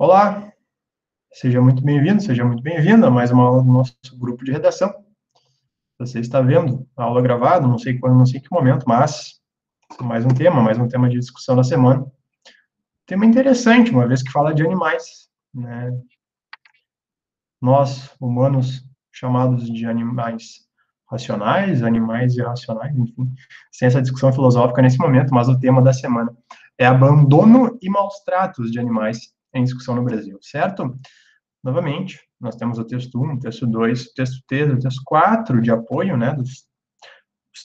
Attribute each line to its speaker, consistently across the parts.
Speaker 1: Olá, seja muito bem-vindo, seja muito bem-vinda a mais uma aula do nosso grupo de redação. Você está vendo a aula gravada, não sei quando, não sei em que momento, mas mais um tema de discussão da semana. Tema interessante, uma vez que fala de animais, né? Nós, humanos, chamados de animais racionais, animais irracionais, enfim, sem essa discussão filosófica nesse momento, mas o tema da semana é abandono e maus tratos de animais em discussão no Brasil, certo? Novamente, nós temos o texto 1, o texto 2, o texto 3, o texto 4 de apoio, né, dos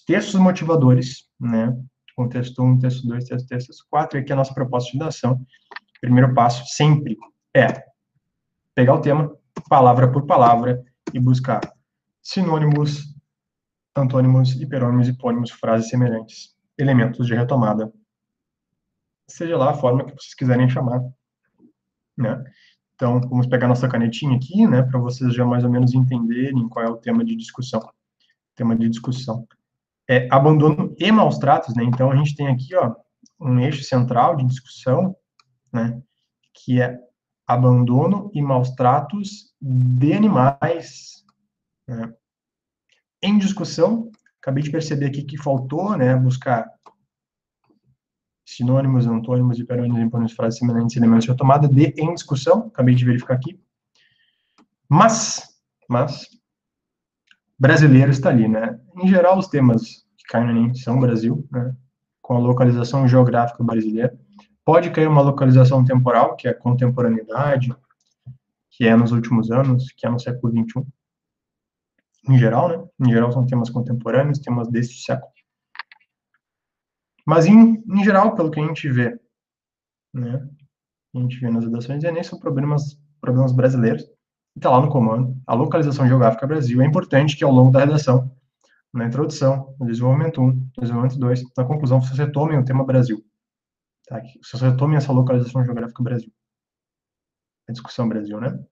Speaker 1: textos motivadores, né, com o texto 1, texto 2, texto 3, texto 4, e aqui a nossa proposta de redação. O primeiro passo sempre é pegar o tema, palavra por palavra, e buscar sinônimos, antônimos, hiperônimos, hipônimos, frases semelhantes, elementos de retomada, seja lá a forma que vocês quiserem chamar, né. Então, vamos pegar nossa canetinha aqui, né, para vocês já mais ou menos entenderem qual é o tema de discussão. Tema de discussão é abandono e maus tratos, né? Então, a gente tem aqui, ó, um eixo central de discussão, né, que é abandono e maus tratos de animais, né? Em discussão, acabei de perceber aqui que faltou, né, buscar sinônimos, antônimos, hiperônimos, hipônimos, frases semelhantes, elementos de retomada de em discussão, acabei de verificar aqui. Mas, brasileiro está ali, né? Em geral, os temas que caem no Enem são Brasil, né? Com a localização geográfica brasileira. Pode cair uma localização temporal, que é a contemporaneidade, que é nos últimos anos, que é no século XXI. Em geral, né? Em geral, são temas contemporâneos, temas deste século. Mas, em geral, pelo que a gente vê, né? A gente vê nas redações do Enem, são problemas brasileiros. Está lá no comando. A localização geográfica Brasil é importante que, ao longo da redação, na introdução, no desenvolvimento 1, no desenvolvimento 2, na conclusão, vocês retomem o tema Brasil. Tá? Vocês retomem essa localização geográfica Brasil. A discussão Brasil, né?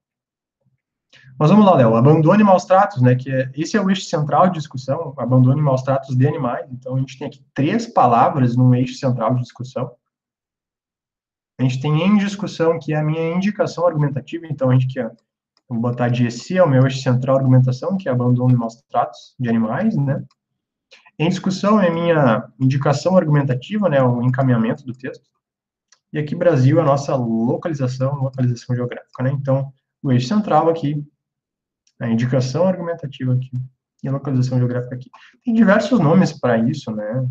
Speaker 1: Mas vamos lá, Léo. Abandono e maus tratos, né? Esse é o eixo central de discussão, abandono e maus tratos de animais. Então, a gente tem aqui 3 palavras num eixo central de discussão. A gente tem em discussão, que é a minha indicação argumentativa. Então, a gente quer vou botar de esse é o meu eixo central de argumentação, que é abandono e maus tratos de animais, né? Em discussão é a minha indicação argumentativa, né? O encaminhamento do texto. E aqui, Brasil, a nossa localização geográfica, né? Então, o eixo central aqui, a indicação argumentativa aqui, e a localização geográfica aqui. Tem diversos nomes para isso, né?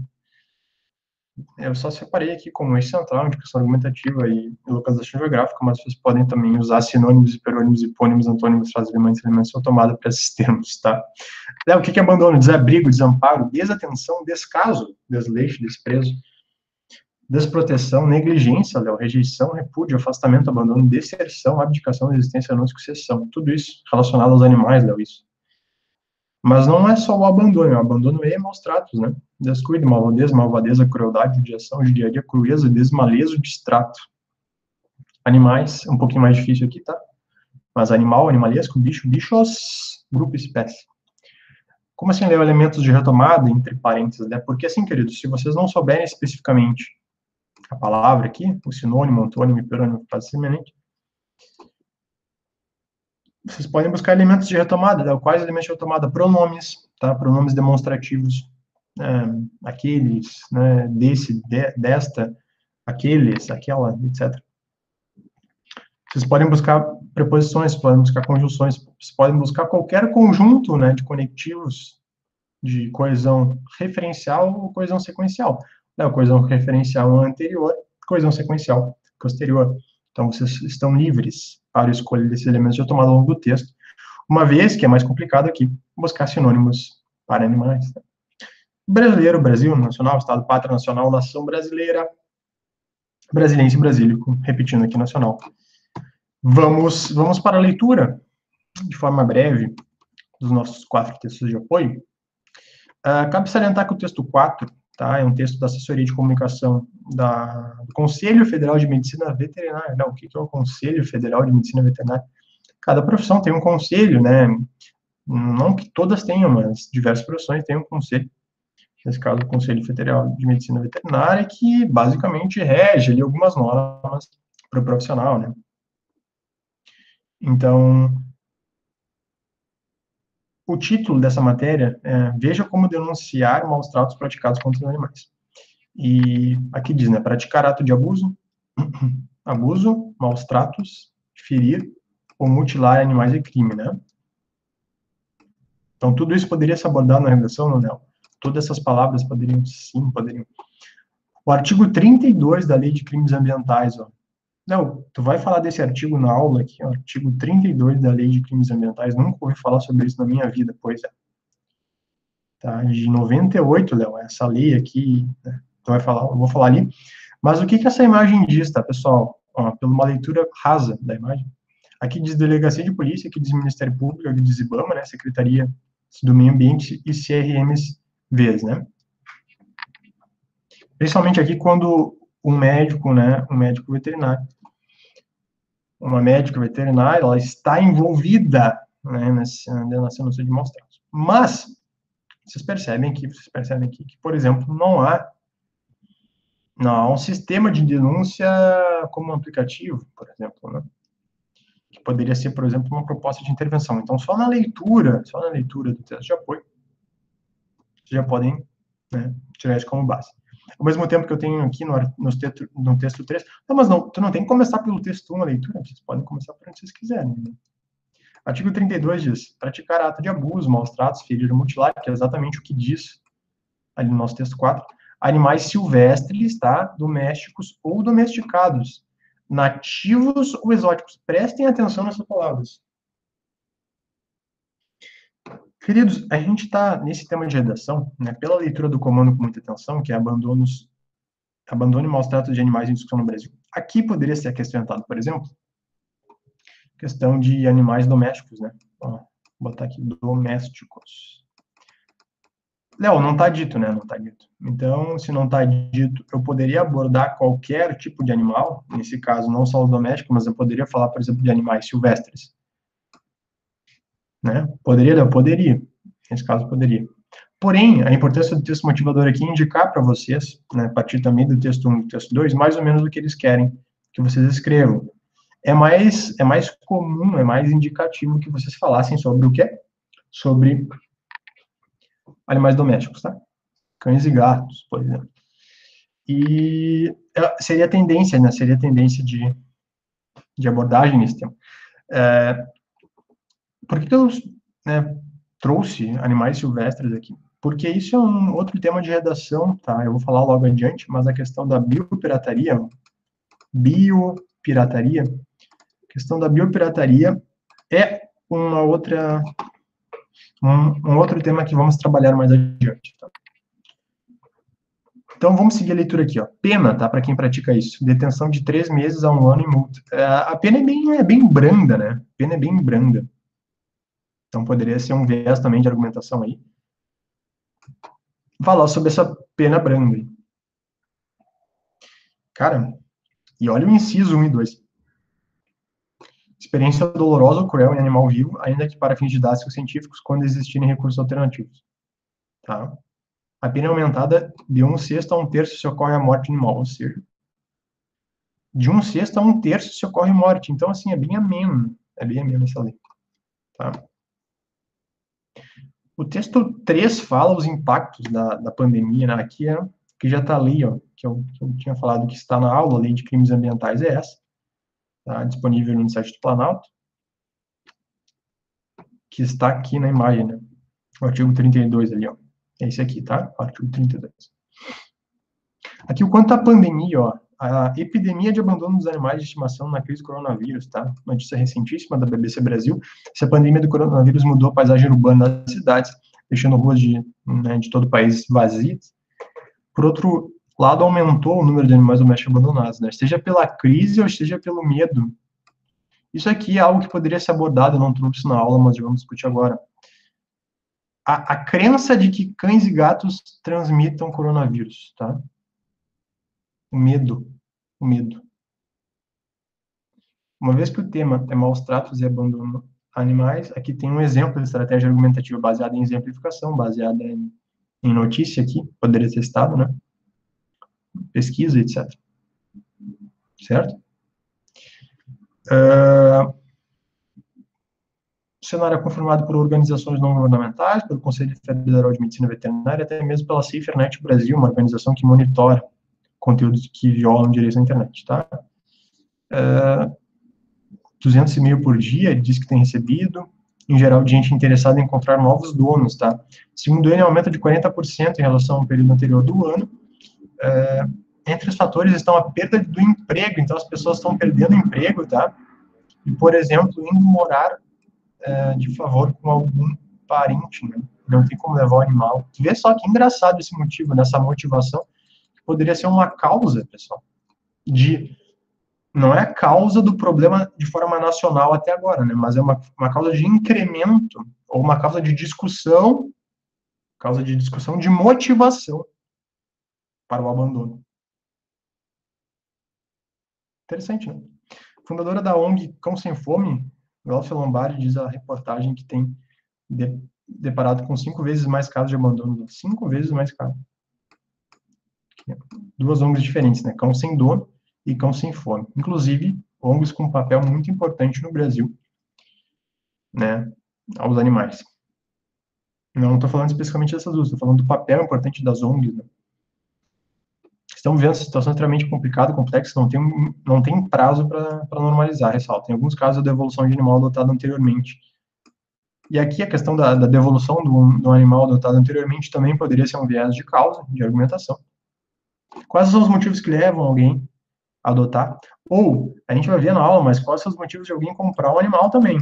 Speaker 1: Eu só separei aqui como eixo central, indicação argumentativa e localização geográfica, mas vocês podem também usar sinônimos, hiperônimos, hipônimos, antônimos, frases elementos de tomada para esses termos, tá? O que é abandono? Desabrigo, desamparo, desatenção, descaso, desleixo, desprezo, desproteção, negligência, Léo, rejeição, repúdio, afastamento, abandono, deserção, abdicação, resistência, anúncio, sucessão. Tudo isso relacionado aos animais, Léo, isso. Mas não é só o abandono e maus tratos, né? Descuido, malvadeza, crueldade, judiação, judiaria, crueza, desmalezo, distrato. Animais, um pouquinho mais difícil aqui, tá? Mas animal, animalesco, bicho, bichos, grupo, espécie. Como assim, Léo, elementos de retomada, entre parênteses, né? Porque assim, queridos, se vocês não souberem especificamente a palavra aqui, o sinônimo, antônimo, hiperônimo, frase semelhante, vocês podem buscar elementos de retomada, né? Quais elementos de retomada? Pronomes, tá? Pronomes demonstrativos, aqueles, né? Desse, desta, aqueles, aquela, etc. Vocês podem buscar preposições, podem buscar conjunções, vocês podem buscar qualquer conjunto, né, de conectivos de coesão referencial ou coesão sequencial. A coesão referencial é anterior, coesão sequencial posterior. Então, vocês estão livres para escolher esses elementos de tomada ao longo do texto, uma vez que é mais complicado aqui buscar sinônimos para animais. Tá? Brasileiro, Brasil, nacional, Estado, pátria, nacional, nação brasileira, brasilense, brasílico, repetindo aqui, nacional. Vamos para a leitura, de forma breve, dos nossos 4 textos de apoio. Cabe salientar que o texto 4, tá, é um texto da assessoria de comunicação do Conselho Federal de Medicina Veterinária. Não, o que é o Conselho Federal de Medicina Veterinária? Cada profissão tem um conselho, né? Não que todas tenham, mas diversas profissões têm um conselho. Nesse caso, o Conselho Federal de Medicina Veterinária, que basicamente rege ali algumas normas para o profissional, né? Então, o título dessa matéria é Veja como denunciar maus tratos praticados contra os animais. E aqui diz, né, praticar ato de abuso, abuso, maus tratos, ferir ou mutilar animais é crime, né? Então, tudo isso poderia ser abordado na redação, não, Nel? Todas essas palavras poderiam, sim, poderiam. O artigo 32 da Lei de Crimes Ambientais, ó. Não, tu vai falar desse artigo na aula aqui, ó, artigo 32 da Lei de Crimes Ambientais, nunca ouvi falar sobre isso na minha vida, pois é. Tá, de 98, Léo, essa lei aqui, né, tu vai falar, eu vou falar ali. Mas o que que essa imagem diz, tá, pessoal? Ó, pela uma leitura rasa da imagem. Aqui diz Delegacia de Polícia, aqui diz Ministério Público, aqui diz IBAMA, né, Secretaria do Meio Ambiente e CRMVs, né? Principalmente aqui quando um médico, né, um médico veterinário, uma médica veterinária, ela está envolvida, né, nessa denúncia de maus tratos. Mas vocês percebem aqui que, por exemplo, não há um sistema de denúncia como um aplicativo, por exemplo, né? Que poderia ser, por exemplo, uma proposta de intervenção. Então, só na leitura do texto de apoio, vocês já podem, né, tirar isso como base. Ao mesmo tempo que eu tenho aqui no texto 3, não, mas não, tu não tem que começar pelo texto 1 a leitura, vocês podem começar por onde vocês quiserem. Né? Artigo 32 diz, praticar ato de abuso, maus tratos, ferir ou mutilar, que é exatamente o que diz ali no nosso texto 4, animais silvestres, tá? Domésticos ou domesticados, nativos ou exóticos. Prestem atenção nessas palavras. Queridos, a gente está nesse tema de redação, né, pela leitura do comando com muita atenção, que é abandono e maus tratos de animais em discussão no Brasil. Aqui poderia ser acrescentado, por exemplo, questão de animais domésticos, né? Ó, vou botar aqui domésticos. Léo, não está dito, né? Não está dito. Então, se não está dito, eu poderia abordar qualquer tipo de animal, nesse caso, não só o doméstico, mas eu poderia falar, por exemplo, de animais silvestres. Né? Poderia, Léo? Poderia. Nesse caso, poderia. Porém, a importância do texto motivador aqui é indicar para vocês, né, a partir também do texto 1 e do texto 2, mais ou menos o que eles querem que vocês escrevam. É mais comum, é mais indicativo que vocês falassem sobre o quê? Sobre animais domésticos, tá? Cães e gatos, por exemplo. E seria a tendência, né? Seria a tendência de abordagem nesse tema. Por que eu, né, trouxe animais silvestres aqui? Porque isso é um outro tema de redação, tá? Eu vou falar logo adiante, mas a questão da biopirataria, a questão da biopirataria é um outro tema que vamos trabalhar mais adiante, tá? Então, vamos seguir a leitura aqui, ó. Pena, tá? Para quem pratica isso. Detenção de 3 meses a 1 ano e multa. A pena é bem branda, né? A pena é bem branda. Então, poderia ser um viés também de argumentação aí. Falar sobre essa pena branda. Cara, e olha o inciso 1 e 2. Experiência dolorosa ou cruel em animal vivo, ainda que para fins didáticos científicos, quando existirem recursos alternativos. Tá? A pena é aumentada de 1/6 a 1/3 se ocorre a morte animal, ou seja, de 1/6 a 1/3 se ocorre morte. Então, assim, é bem ameno essa lei. Tá? O texto 3 fala os impactos da pandemia, né? Aqui que já está ali, ó, que eu tinha falado que está na aula, a Lei de Crimes Ambientais é essa, tá? Disponível no site do Planalto, que está aqui na imagem, né? O artigo 32 ali, ó. É esse aqui, tá? O artigo 32. Aqui, o quanto à pandemia, ó, a epidemia de abandono dos animais de estimação na crise do coronavírus, tá? Notícia recentíssima da BBC Brasil. Essa pandemia do coronavírus mudou a paisagem urbana das cidades, deixando ruas de todo o país vazias. Por outro lado, aumentou o número de animais domésticos abandonados, né? Seja pela crise ou seja pelo medo. Isso aqui é algo que poderia ser abordado, eu não trouxe na aula, mas vamos discutir agora. A crença de que cães e gatos transmitam coronavírus, tá? O medo. Uma vez que o tema é maus tratos e abandono a animais, aqui tem um exemplo de estratégia argumentativa baseada em exemplificação, baseada em notícia aqui, poderia ser estado, né? Pesquisa, etc. Certo? O cenário é confirmado por organizações não governamentais, pelo Conselho Federal de Medicina Veterinária, até mesmo pela SaferNet Brasil, uma organização que monitora conteúdos que violam direitos na internet, tá? 200 e-mails por dia, ele diz que tem recebido, em geral, de gente interessada em encontrar novos donos, tá? Segundo ele, aumenta de 40% em relação ao período anterior do ano. Entre os fatores estão a perda do emprego, então as pessoas estão perdendo emprego, tá? E, por exemplo, indo morar de favor com algum parente, né? Não tem como levar o animal. Vê só que engraçado esse motivo, nessa motivação, que poderia ser uma causa, pessoal, não é a causa do problema de forma nacional até agora, né? Mas é uma causa de incremento, ou uma causa de discussão de motivação para o abandono. Interessante, né? Fundadora da ONG Cão Sem Fome, Glaucia Lombardi, diz a reportagem que tem deparado com 5 vezes mais casos de abandono. 5 vezes mais casos. Duas ONGs diferentes, né? Cão Sem Dono e Cão Sem Fome. Inclusive, ONGs com um papel muito importante no Brasil, né? Aos animais. Não estou falando especificamente dessas duas, estou falando do papel importante das ONGs, né? Estamos vendo essa situação extremamente complicada, complexa, não tem prazo para normalizar, ressalto. Em alguns casos, a devolução de animal adotado anteriormente. E aqui a questão da devolução do animal adotado anteriormente também poderia ser um viés de causa, de argumentação. Quais são os motivos que levam alguém a adotar? Ou, a gente vai ver na aula, mas quais são os motivos de alguém comprar um animal também,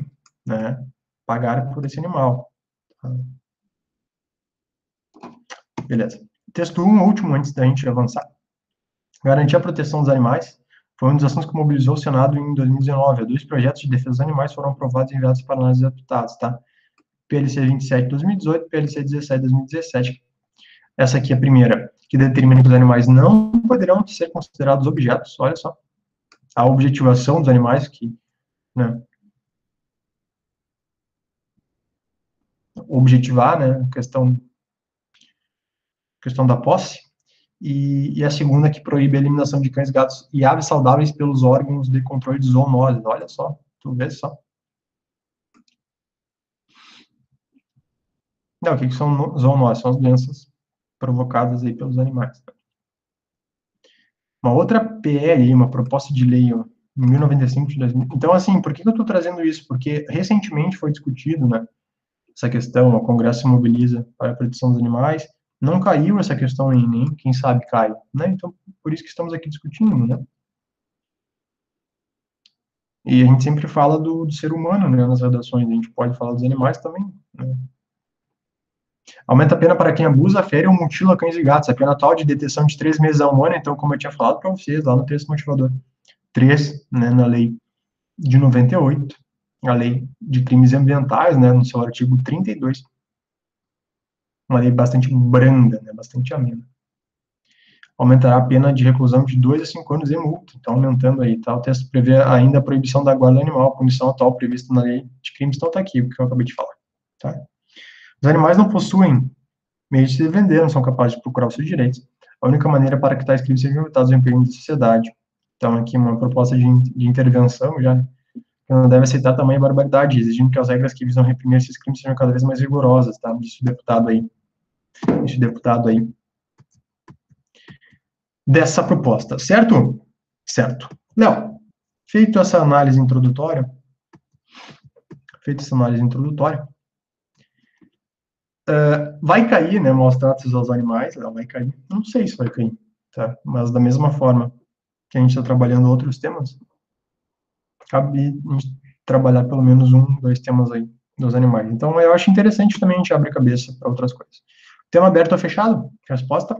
Speaker 1: né? Pagar por esse animal. Beleza. Texto 1, último, antes da gente avançar. Garantir a proteção dos animais foi um dos assuntos que mobilizou o Senado em 2019. 2 projetos de defesa dos animais foram aprovados e enviados para análise e deputados, tá? PLC 27 de 2018, PLC 17 de 2017. Essa aqui é a primeira, que determina que os animais não poderão ser considerados objetos, olha só. A objetivação dos animais, que, né, objetivar, né, questão da posse. E a segunda que proíbe a eliminação de cães, gatos e aves saudáveis pelos órgãos de controle de zoonoses. Olha só, tu vê só. Não, o que são zoonoses? São as doenças provocadas aí pelos animais. Uma outra PL, uma proposta de lei, ó, em 1095 de 2000. Então, assim, por que eu estou trazendo isso? Porque recentemente foi discutido, né, essa questão, o Congresso se mobiliza para a proteção dos animais, não caiu essa questão em Enem, quem sabe cai, né? Então, por isso que estamos aqui discutindo, né? E a gente sempre fala do ser humano, né, nas redações, a gente pode falar dos animais também, né? Aumenta a pena para quem abusa, fere ou mutila cães e gatos. A pena atual de detenção de 3 meses a 1 ano, então, como eu tinha falado para vocês, lá no texto motivador 3, né, na lei de 98, a lei de crimes ambientais, né, no seu artigo 32, uma lei bastante branda, né, bastante amena. Aumentará a pena de reclusão de 2 a 5 anos e multa, então aumentando aí, tá? O texto prevê ainda a proibição da guarda animal, a punição atual prevista na lei de crimes, então tá aqui, o que eu acabei de falar, tá? Os animais não possuem meio de se defender, não são capazes de procurar os seus direitos. A única maneira para que tais crimes sejam evitados é o empenho da sociedade. Então, aqui uma proposta de intervenção já, que não deve aceitar tamanha barbaridade, exigindo que as regras que visam reprimir esses crimes sejam cada vez mais rigorosas, tá? Disse o deputado aí. Disse o deputado aí. Dessa proposta, certo? Certo. Léo, feita essa análise introdutória, vai cair, né, maus tratos aos animais, vai cair, não sei se vai cair, tá? Mas da mesma forma que a gente está trabalhando outros temas, cabe a gente trabalhar pelo menos 2 temas aí dos animais. Então, eu acho interessante também a gente abrir a cabeça para outras coisas. Tema aberto ou fechado? Resposta.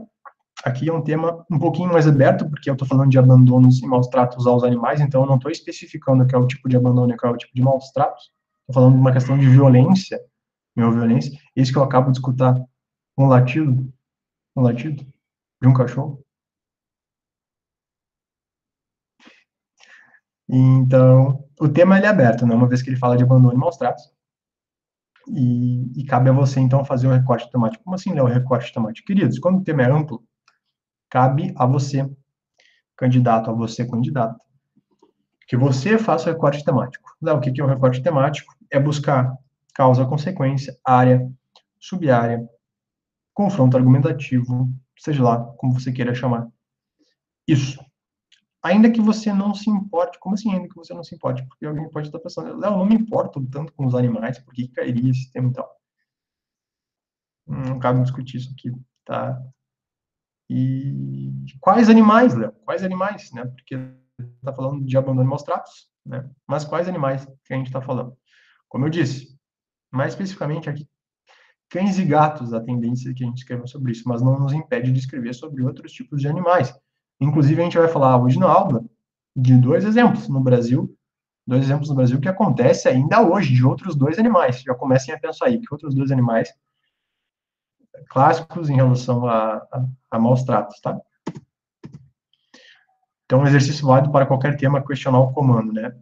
Speaker 1: Aqui é um tema um pouquinho mais aberto, porque eu estou falando de abandonos e maus tratos aos animais, então eu não estou especificando qual é o tipo de abandono e qual é o tipo de maus tratos. Estou falando de uma questão de violência, violência. Isso que eu acabo de escutar um latido de um cachorro. Então, o tema ele é aberto, né? Uma vez que ele fala de abandono e maus tratos. E cabe a você, então, fazer o recorte temático. Como assim, Léo, recorte temático? Queridos, quando o tema é amplo, cabe a você, candidato, a você, candidato, que você faça o recorte temático. Léo, o que é o recorte temático? É buscar causa, consequência, área, subárea, confronto argumentativo, seja lá como você queira chamar. Isso. Ainda que você não se importe, como assim ainda que você não se importe? Porque alguém pode estar pensando, Léo, não me importo tanto com os animais, por que cairia esse tema e tal? Não cabe discutir isso aqui, tá? E quais animais, Léo? Quais animais, né? Porque está falando de abandono de maus tratos, né? Mas quais animais que a gente está falando? Como eu disse, mais especificamente aqui, cães e gatos, a tendência é que a gente escreva sobre isso, mas não nos impede de escrever sobre outros tipos de animais. Inclusive, a gente vai falar hoje na aula de dois exemplos no Brasil que acontece ainda hoje, de outros dois animais. Já comecem a pensar aí, que outros dois animais clássicos em relação a maus tratos, tá? Então, um exercício válido para qualquer tema é questionar o comando, né?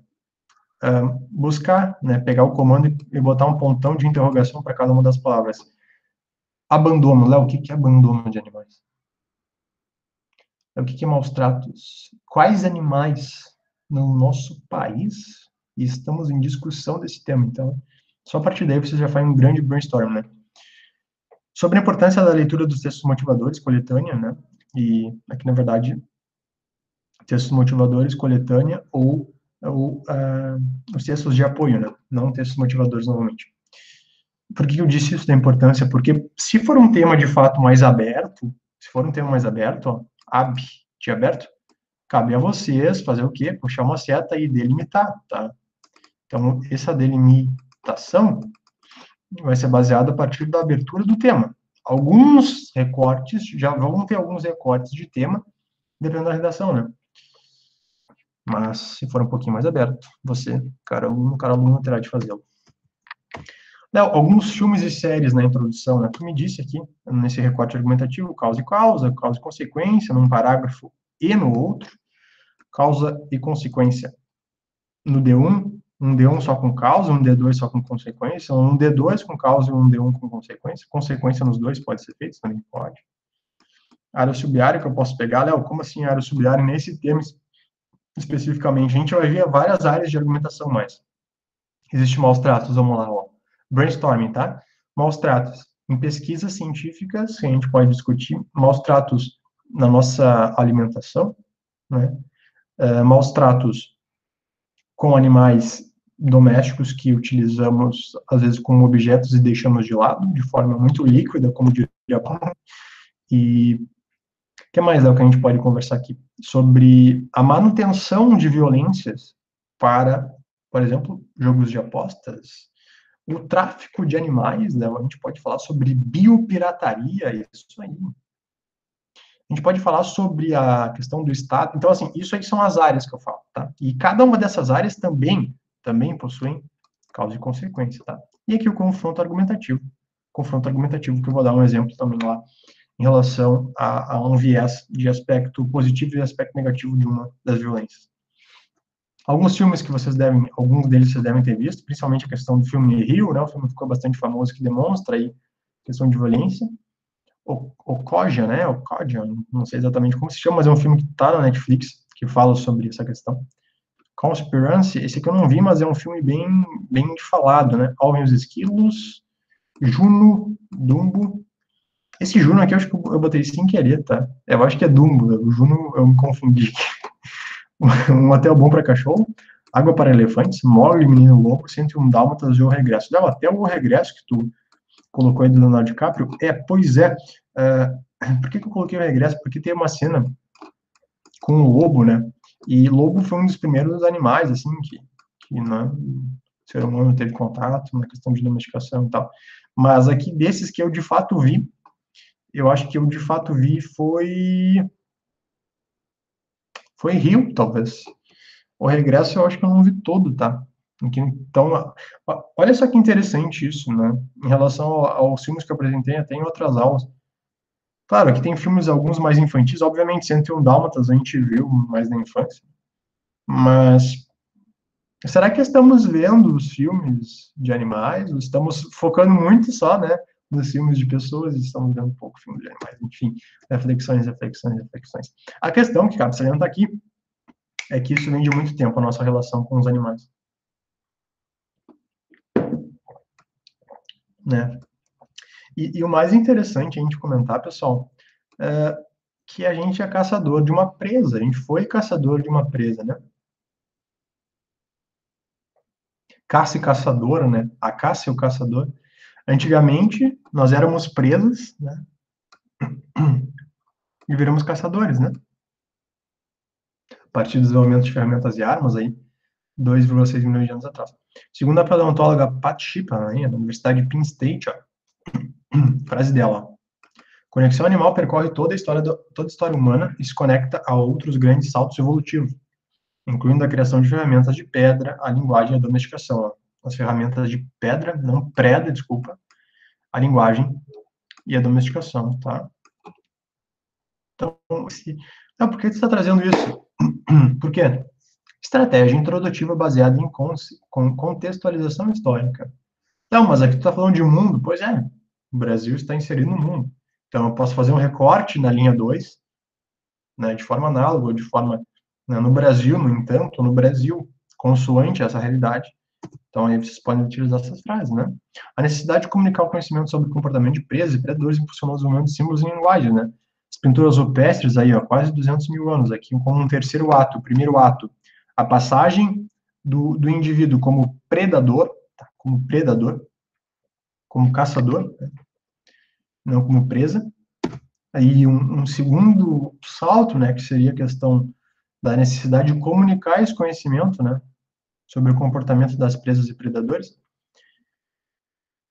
Speaker 1: Buscar, né, pegar o comando e botar um pontão de interrogação para cada uma das palavras. Abandono, Léo, o que é abandono de animais? O que é maus tratos? Quais animais no nosso país estamos em discussão desse tema? Então, só a partir daí você já faz um grande brainstorm, né? Sobre a importância da leitura dos textos motivadores, coletânea, né? E aqui, na verdade, textos motivadores, coletânea ou os textos de apoio, né? Não textos motivadores, novamente. Por que eu disse isso da importância? Porque se for um tema de fato mais aberto, se for um tema mais aberto, ó, de aberto, cabe a vocês fazer o quê? Puxar uma seta e delimitar, tá? Então, essa delimitação vai ser baseada a partir da abertura do tema. Alguns recortes, já vão ter alguns recortes de tema, dependendo da redação, né? Mas, se for um pouquinho mais aberto, você, cara aluno, terá de fazê-lo. Léo, alguns filmes e séries na introdução, né? Tu me disse aqui, nesse recorte argumentativo, causa e consequência, num parágrafo e no outro, causa e consequência no D1, um D1 só com causa, um D2 só com consequência, um D2 com causa e um D1 com consequência. Consequência nos dois pode ser feito, também pode. Área subiária que eu posso pegar, Léo, como assim área subiária nesse tema especificamente? A gente vai ver várias áreas de argumentação, mas existe maus tratos, vamos lá, ó. Brainstorming, tá? Maus tratos em pesquisas científicas, que a gente pode discutir, maus tratos na nossa alimentação, né? Maus tratos com animais domésticos que utilizamos, às vezes, como objetos e deixamos de lado, de forma muito líquida, como diria Paulo. E o que mais é o que a gente pode conversar aqui? Sobre a manutenção de violências para, por exemplo, jogos de apostas, o tráfico de animais, né? A gente pode falar sobre biopirataria, isso aí. A gente pode falar sobre a questão do Estado. Então, assim, isso aí são as áreas que eu falo, tá? E cada uma dessas áreas também possuem causa e consequência, tá? E aqui o confronto argumentativo. Confronto argumentativo, que eu vou dar um exemplo também lá, em relação a um viés de aspecto positivo e aspecto negativo de uma das violências. Alguns filmes que alguns deles vocês devem ter visto, principalmente a questão do filme Rio, né? O filme ficou bastante famoso, que demonstra aí a questão de violência. O Koja, né? O Koja, não sei exatamente como se chama, mas é um filme que está na Netflix, que fala sobre essa questão. Conspiracy, esse aqui eu não vi, mas é um filme bem falado, né? Alvin e os Esquilos, Juno, Dumbo. Esse Juno aqui eu acho que eu botei sem querer, tá? Eu acho que é Dumbo, o Juno eu me confundi. Um Hotel Bom para Cachorro, Água para Elefantes, Mogli, Menino Lobo, 101 Dálmatas e O Regresso. Não, até o Regresso que tu colocou aí do Leonardo DiCaprio, pois é. Por que eu coloquei o Regresso? Porque tem uma cena com o lobo, né? E lobo foi um dos primeiros animais, assim, que né, o ser humano teve contato na questão de domesticação e tal. Mas aqui, desses que eu de fato vi, eu acho que eu de fato vi foi Rio, talvez. O Regresso eu acho que eu não vi todo, tá? Então, olha só que interessante isso, né? Em relação aos filmes que eu apresentei até em outras aulas. Claro, que tem filmes, alguns mais infantis, obviamente, 101 Dálmatas a gente viu mais na infância, mas será que estamos vendo os filmes de animais? Ou estamos focando muito só, né, nos filmes de pessoas e estamos vendo pouco filme de animais? Enfim, reflexões, reflexões, reflexões. A questão que cabe salientar aqui é que isso vem de muito tempo, a nossa relação com os animais. né? E o mais interessante a gente comentar, pessoal, é que a gente é caçador de uma presa, a gente foi caçador de uma presa, né? Caça e caçadora, né? A caça e o caçador. Antigamente, nós éramos presas, né? E viramos caçadores, né? A partir do desenvolvimento de ferramentas e armas aí, 2,6 milhões de anos atrás. Segundo a paleontóloga Pat Shippen, da Universidade de Penn State, ó, frase dela, conexão animal percorre toda a história humana e se conecta a outros grandes saltos evolutivos, incluindo a criação de ferramentas de pedra, a linguagem e a domesticação. Ó. As ferramentas de pedra, não preda, desculpa, a linguagem e a domesticação, tá? Então, por que você está trazendo isso? Por quê? Estratégia introdutiva baseada em contextualização histórica. Não, mas aqui tu está falando de mundo? Pois é, o Brasil está inserido no mundo. Então, eu posso fazer um recorte na linha 2, né, de forma análoga, ou de forma, né, no Brasil, no entanto, no Brasil, consoante essa realidade. Então, aí vocês podem utilizar essas frases, né? A necessidade de comunicar o conhecimento sobre o comportamento de presas e predadores impulsionou o desenvolvimento de símbolos em linguagem, né? As pinturas rupestres aí, ó, quase 200 mil anos, aqui como um terceiro ato, o primeiro ato, a passagem do indivíduo como predador, tá? como caçador, né? Não como presa. Aí um segundo salto, né, que seria a questão da necessidade de comunicar esse conhecimento, né, sobre o comportamento das presas e predadores,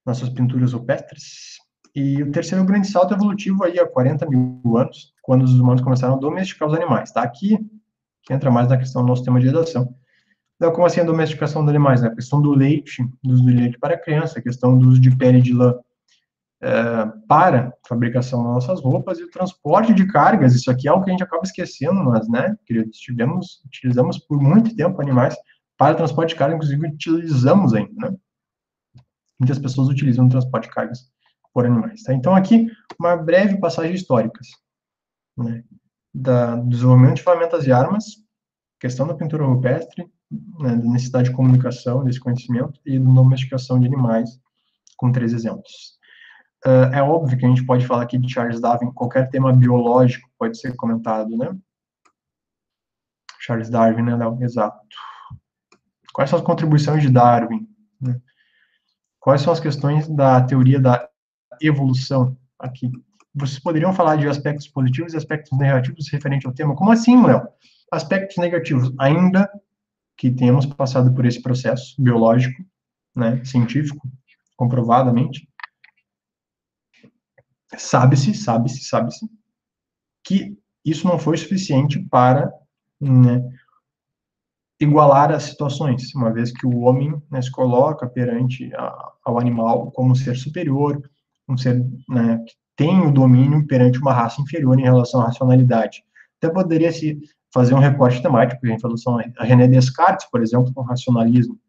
Speaker 1: nossas pinturas rupestres. E o terceiro grande salto evolutivo aí há 40 mil anos, quando os humanos começaram a domesticar os animais, tá? Aqui que entra mais na questão do nosso tema de redação. Então, como assim a domesticação dos animais? Né? A questão do leite, do uso do leite para a criança, a questão do uso de pele de lã para a fabricação das nossas roupas e o transporte de cargas. Isso aqui é algo que a gente acaba esquecendo, mas, né, queridos, utilizamos por muito tempo animais para transporte de carga, inclusive utilizamos ainda, né? Muitas pessoas utilizam o transporte de cargas por animais. Tá? Então, aqui, uma breve passagem histórica, né, do desenvolvimento de ferramentas e armas, questão da pintura rupestre, né, da necessidade de comunicação, desse conhecimento, e da domesticação de animais, com 3 exemplos. É óbvio que a gente pode falar aqui de Charles Darwin, qualquer tema biológico pode ser comentado, né? Charles Darwin, né, Léo? Exato. Quais são as contribuições de Darwin? Né? Quais são as questões da teoria da evolução aqui? Vocês poderiam falar de aspectos positivos e aspectos negativos referente ao tema? Como assim, Léo? Aspectos negativos, ainda que tenhamos passado por esse processo biológico, né, científico, comprovadamente, sabe-se que isso não foi suficiente para, né, igualar as situações, uma vez que o homem, né, se coloca perante ao animal como um ser superior, um ser, né, que tem o domínio perante uma raça inferior em relação à racionalidade. Até poderia se fazer um recorte temático em relação a René Descartes, por exemplo, com o racionalismo,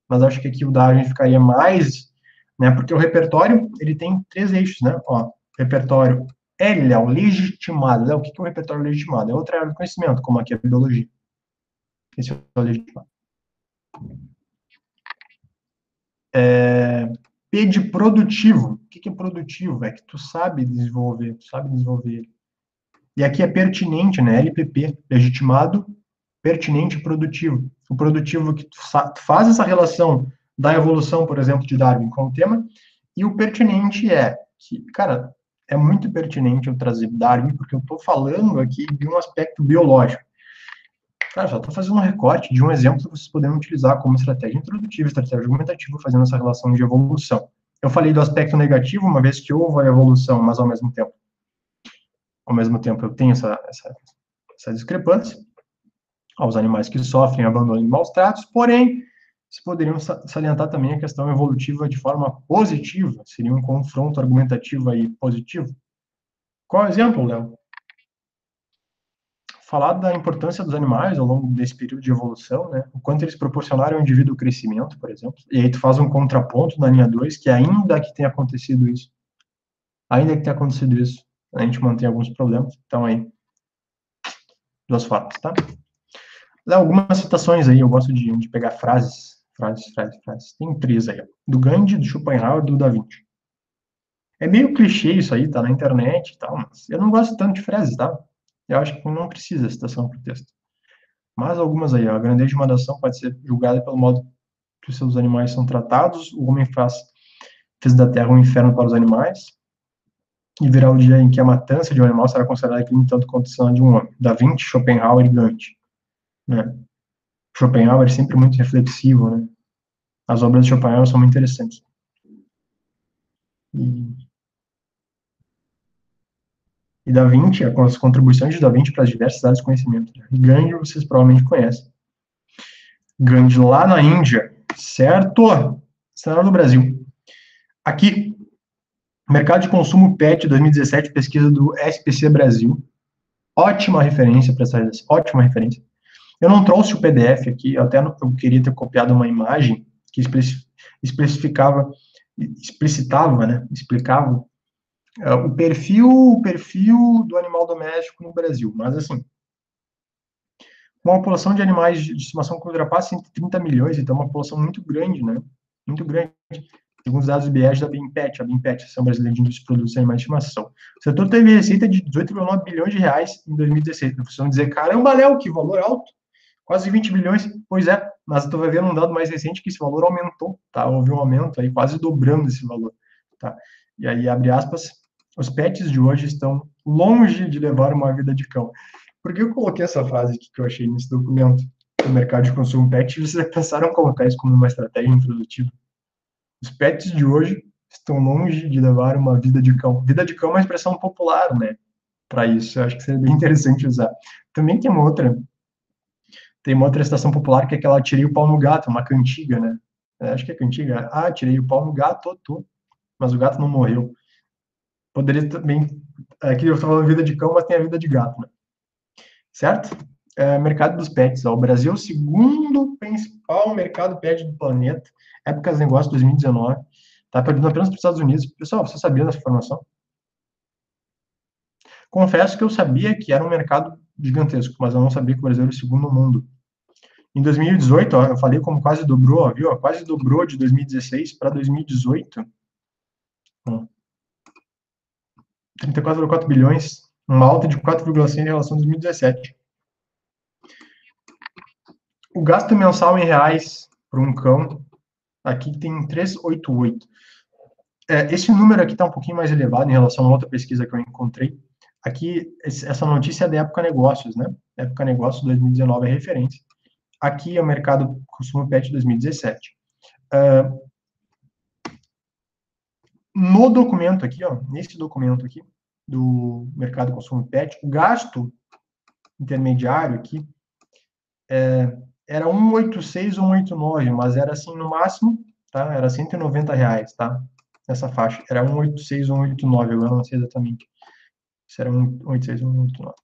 Speaker 1: mas acho que aqui o Darwin ficaria mais, né, porque o repertório, ele tem 3 eixos, né, ó, repertório L, é o legitimado, né, o que é o repertório legitimado? É outra área do conhecimento, como aqui a biologia. Esse é o legitimado. P de produtivo. O que é produtivo? É que tu sabe desenvolver, ele. E aqui é pertinente, né? LPP, legitimado, pertinente e produtivo. O produtivo que tu faz essa relação da evolução, por exemplo, de Darwin com o tema, e o pertinente é que, cara, é muito pertinente eu trazer Darwin, porque eu estou falando aqui de um aspecto biológico. Cara, só estou fazendo um recorte de um exemplo que vocês poderiam utilizar como estratégia introdutiva, estratégia argumentativa, fazendo essa relação de evolução. Eu falei do aspecto negativo, uma vez que houve a evolução, mas ao mesmo tempo eu tenho essa discrepância aos animais que sofrem abandono e maus tratos, porém, vocês poderiam salientar também a questão evolutiva de forma positiva, seria um confronto argumentativo aí positivo. Qual é o exemplo, Léo? Falar da importância dos animais ao longo desse período de evolução, né? O quanto eles proporcionaram ao indivíduo o crescimento, por exemplo. E aí tu faz um contraponto na linha 2, que ainda que tenha acontecido isso, a gente mantém alguns problemas. Então aí, 2 fatos, tá? Dá algumas citações aí, eu gosto de pegar frases. Tem 3 aí, ó. Do Gandhi, do Schopenhauer e do Da Vinci. É meio clichê isso aí, tá na internet e tal, mas eu não gosto tanto de frases, tá? Eu acho que não precisa citação para o texto. Mas algumas aí, ó, a grandeza de uma nação pode ser julgada pelo modo que os seus animais são tratados, o homem fez da terra um inferno para os animais, e virá o dia em que a matança de um animal será considerada crime tanto quanto a de um homem. Da Vinci, Schopenhauer e Gandhi, né? Schopenhauer é sempre muito reflexivo, né? As obras de Schopenhauer são muito interessantes. E Da Vinci, as contribuições de Da Vinci para as diversas áreas do conhecimento. Né? E Gandhi, vocês provavelmente conhecem. Gandhi lá na Índia, certo? Cenário do Brasil. Aqui, mercado de consumo PET 2017, pesquisa do SPC Brasil. Ótima referência para essa redação, ótima referência. Eu não trouxe o PDF aqui, eu queria ter copiado uma imagem que especificava, explicitava, né, explicava o perfil do animal doméstico no Brasil. Mas, assim, uma população de animais de estimação que ultrapassa 130 milhões, então é uma população muito grande, né? Muito grande. Segundo os dados do IBGE da BIMPET, a BIMPET, Ação Brasileira de Indústria de Produtos de Animais de Estimação. O setor teve receita de 18,9 bilhões de reais em 2016. Vocês vão dizer, caramba, Léo, que valor alto. Quase 20 bilhões. Pois é, mas eu estou vendo um dado mais recente que esse valor aumentou, tá? Houve um aumento aí, quase dobrando esse valor, tá? E aí, abre aspas, os pets de hoje estão longe de levar uma vida de cão. Por que eu coloquei essa frase aqui que eu achei nesse documento do mercado de consumo pet? E vocês pensaram em colocar isso como uma estratégia introdutiva? Os pets de hoje estão longe de levar uma vida de cão. Vida de cão é uma expressão popular, né? Para isso, eu acho que seria bem interessante usar. Também tem uma outra expressão popular que é aquela tirei o pau no gato, uma cantiga, né? Acho que é cantiga. Ah, tirei o pau no gato, mas o gato não morreu. Poderia também. Aqui eu estou falando vida de cão, mas tem a vida de gato, né? Certo? Mercado dos pets. Ó, o Brasil é o segundo principal mercado pet do planeta. Épocas de negócio 2019. Tá perdendo apenas para os Estados Unidos. Pessoal, você sabia dessa informação? Confesso que eu sabia que era um mercado gigantesco, mas eu não sabia que o Brasil era o segundo no mundo. Em 2018, ó, eu falei como quase dobrou, ó, viu? Quase dobrou de 2016 para 2018. 34,4 bilhões, uma alta de 4,6 em relação a 2017. O gasto mensal em reais para um cão, aqui tem 388. Esse número aqui está um pouquinho mais elevado em relação a outra pesquisa que eu encontrei. Aqui, essa notícia é da Época Negócios, né? Época Negócios 2019 é referência. Aqui é o mercado consumo pet 2017. No documento aqui, ó, nesse documento aqui, do mercado consumo pet, o gasto intermediário aqui era 186 ou 189, mas era assim no máximo, tá? Era R$ 190, tá? Nessa faixa. Era 186 ou 189, eu não sei exatamente se era 186 ou 189.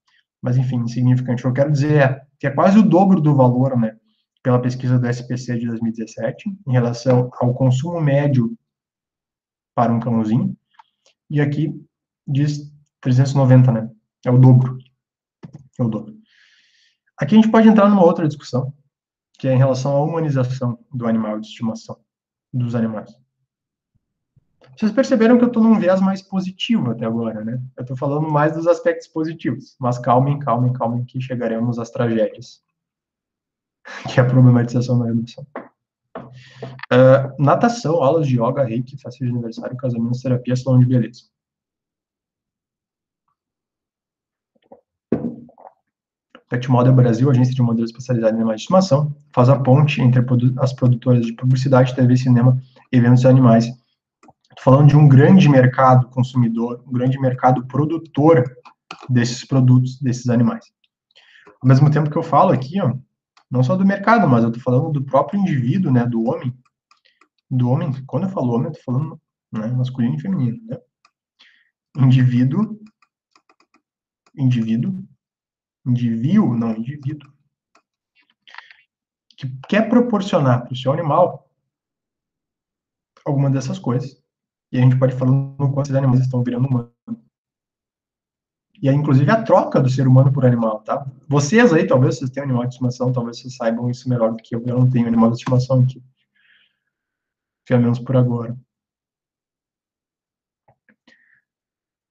Speaker 1: Mas enfim, insignificante. O que eu quero dizer é que é quase o dobro do valor, né? Pela pesquisa do SPC de 2017, em relação ao consumo médio para um cãozinho. E aqui diz 390, né? É o dobro. É o dobro. Aqui a gente pode entrar numa outra discussão, que é em relação à humanização do animal de estimação, dos animais. Vocês perceberam que eu estou num viés mais positivo até agora, né? Eu estou falando mais dos aspectos positivos, mas calmem, calmem, calmem, que chegaremos às tragédias, que é a problematização da redução. Natação, aulas de yoga, reiki, festa de aniversário, casamento, terapia, salão de beleza. Pet Model Brasil, agência de modelo especializada em animais de estimação, faz a ponte entre as produtoras de publicidade, TV, cinema, eventos e animais. Estou falando de um grande mercado consumidor, um grande mercado produtor desses produtos, desses animais. Ao mesmo tempo que eu falo aqui, ó, não só do mercado, mas eu estou falando do próprio indivíduo, né, do homem. Quando eu falo homem, eu estou falando, né, masculino e feminino, né? Indivíduo, indivíduo, que quer proporcionar para o seu animal alguma dessas coisas. E a gente pode falar no quanto esses animais estão virando humanos. E aí, inclusive, a troca do ser humano por animal, tá? Vocês aí, talvez vocês tenham animal de estimação, talvez vocês saibam isso melhor do que eu. Eu não tenho animal de estimação aqui. Pelo menos por agora.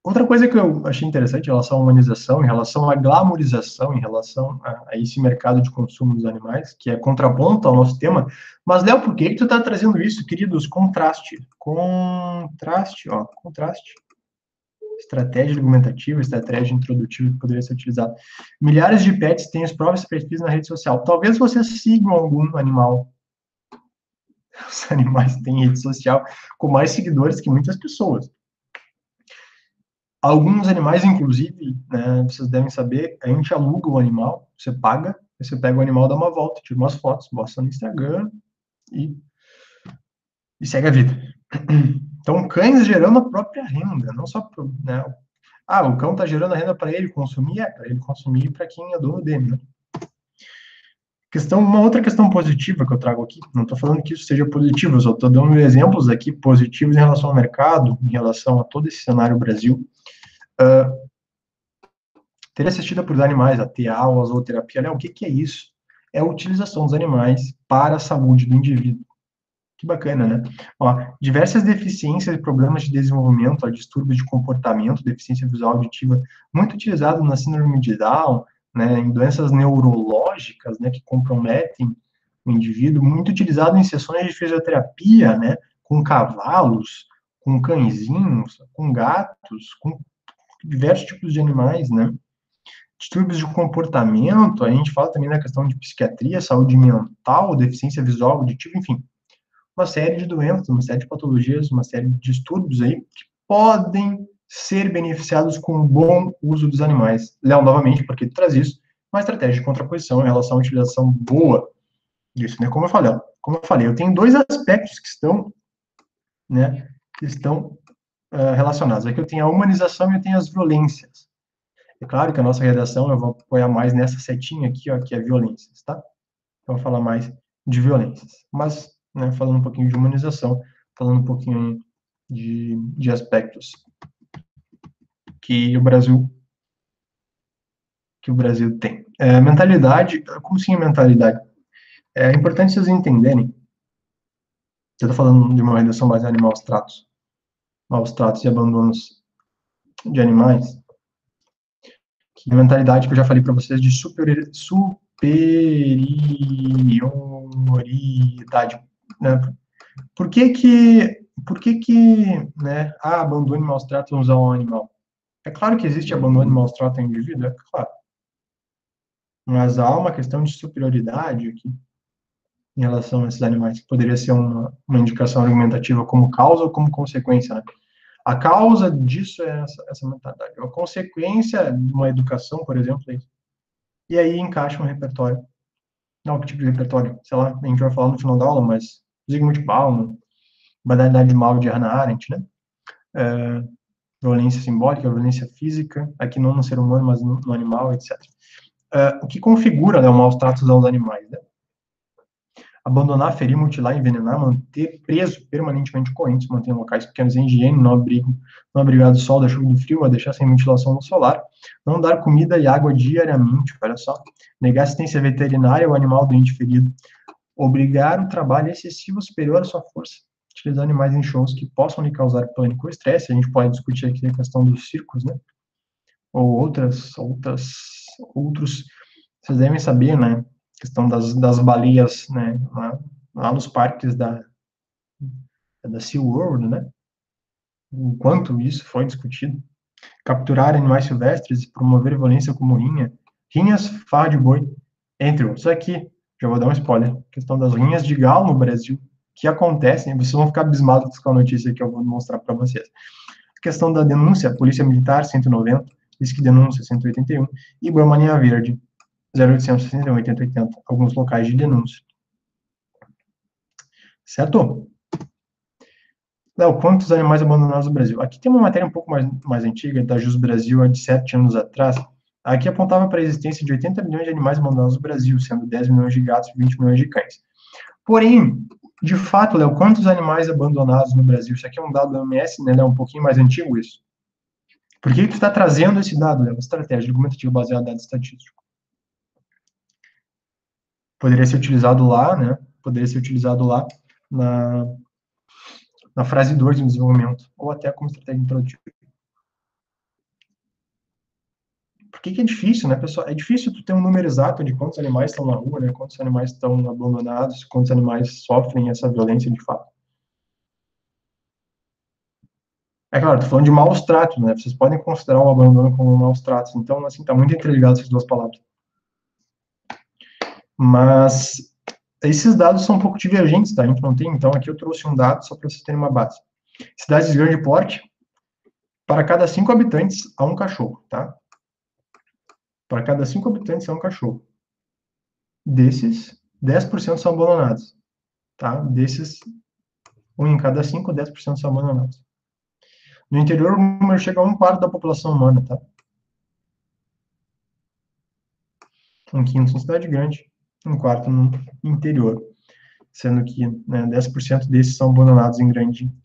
Speaker 1: Outra coisa que eu achei interessante em relação à humanização, em relação à glamorização, em relação a esse mercado de consumo dos animais, que é contraponto ao nosso tema. Mas, Léo, por que que tu está trazendo isso, queridos? Contraste. Contraste, ó, contraste. Estratégia argumentativa, estratégia introdutiva que poderia ser utilizada. Milhares de pets têm as próprias perfis na rede social. Talvez vocês sigam algum animal. Os animais têm rede social com mais seguidores que muitas pessoas. Alguns animais, inclusive, né, vocês devem saber, a gente aluga o animal, você paga, você pega o animal, dá uma volta, tira umas fotos, posta no Instagram e, e segue a vida. Então, cães gerando a própria renda, não só, né, o cão está gerando a renda para ele consumir, para ele consumir e para quem é dono dele, né? Uma outra questão positiva que eu trago aqui, não estou falando que isso seja positivo, eu só estou dando exemplos aqui positivos em relação ao mercado, em relação a todo esse cenário Brasil. Ter assistida por animais, a TA ou a zooterapia, né? O que que é isso? É a utilização dos animais para a saúde do indivíduo. Que bacana, né? Ó, diversas deficiências e problemas de desenvolvimento, ó, distúrbios de comportamento, deficiência visual auditiva, muito utilizado na síndrome de Down, né, em doenças neurológicas, né, que comprometem o indivíduo, muito utilizado em sessões de fisioterapia, né, com cavalos, com cãezinhos, com gatos, com diversos tipos de animais, né? Distúrbios de comportamento, a gente fala também da questão de psiquiatria, saúde mental, deficiência visual, auditiva, enfim, uma série de doenças, uma série de patologias, uma série de distúrbios aí que podem ser beneficiados com o bom uso dos animais. Léo, novamente, porque tu traz isso, uma estratégia de contraposição em relação à utilização boa disso, né? Como eu falei, eu tenho dois aspectos que estão, né, relacionados. Aqui eu tenho a humanização e eu tenho as violências. É claro que a nossa redação eu vou apoiar mais nessa setinha aqui, ó, que é violências, tá? Então, eu vou falar mais de violências. Mas, né, falando um pouquinho de humanização, falando um pouquinho de aspectos que o Brasil tem. Mentalidade, como sim a mentalidade? É importante vocês entenderem, você está falando de uma redação baseada em maus tratos e abandonos de animais, que a mentalidade que eu já falei para vocês de superioridade, né? Né, abandono e maus tratos ao animal? É claro que existe abandono e maus tratos ao indivíduo, é claro, mas há uma questão de superioridade aqui em relação a esses animais, que poderia ser uma indicação argumentativa como causa ou como consequência, né? A causa disso é essa mentalidade. A consequência de uma educação, por exemplo, é isso. E aí encaixa um repertório. Não, que tipo de repertório? Sei lá, a gente vai falar no final da aula, mas Zygmunt Bauman, Banalidade de Mal de Hannah Arendt, né? Violência simbólica, violência física, aqui não no ser humano, mas no animal, etc. O que configura, né, os maus tratos aos animais, né? Abandonar, ferir, mutilar, envenenar, manter preso permanentemente correntes, manter em locais pequenos em higiene, não abrigar do sol, da chuva e do frio, a deixar sem ventilação no solar, não dar comida e água diariamente, olha só, negar assistência veterinária ao animal doente ferido, obrigar o trabalho excessivo superior à sua força, utilizar animais em shows que possam lhe causar pânico ou estresse, a gente pode discutir aqui a questão dos circos, né, ou outros, vocês devem saber, né, questão das baleias, né, lá nos parques da SeaWorld, né, o quanto isso foi discutido. Capturar animais silvestres e promover violência como rinhas, farra de boi, entre outros. Aqui, já vou dar um spoiler, questão das rinhas de galo no Brasil, que acontecem, vocês vão ficar abismados com a notícia que eu vou mostrar para vocês. A questão da denúncia, Polícia Militar, 190, Disque Denúncia, 181, e Ibama Linha Verde, 0861 8080, alguns locais de denúncia. Certo? Léo, quantos animais abandonados no Brasil? Aqui tem uma matéria um pouco mais antiga, da Jus Brasil, de 7 anos atrás. Aqui apontava para a existência de 80 milhões de animais abandonados no Brasil, sendo 10 milhões de gatos e 20 milhões de cães. Porém, de fato, Léo, quantos animais abandonados no Brasil? Isso aqui é um dado da OMS, né, Léo, um pouquinho mais antigo isso. Por que tu está trazendo esse dado, Léo? Estratégia argumentativa baseada em dados estatísticos. Poderia ser utilizado lá, né? Poderia ser utilizado lá na frase 2 do desenvolvimento, ou até como estratégia introdutiva. Por que que é difícil, né, pessoal? É difícil tu ter um número exato de quantos animais estão na rua, né? Quantos animais estão abandonados, quantos animais sofrem essa violência de fato. É claro, tô falando de maus tratos, né? Vocês podem considerar o abandono como maus tratos. Então, assim, tá muito interligado essas duas palavras. Mas esses dados são um pouco divergentes, tá? A gente não tem, então aqui eu trouxe um dado só para vocês terem uma base. Cidades de grande porte, para cada 5 habitantes há um cachorro, tá? Para cada 5 habitantes há um cachorro. Desses, 10% são abandonados, tá? Desses, um em cada 5, 10% são abandonados. No interior, o número chega a um quarto da população humana, tá? Um quinto em cidade grande, um quarto no interior, sendo que, né, 10% desses são abandonados em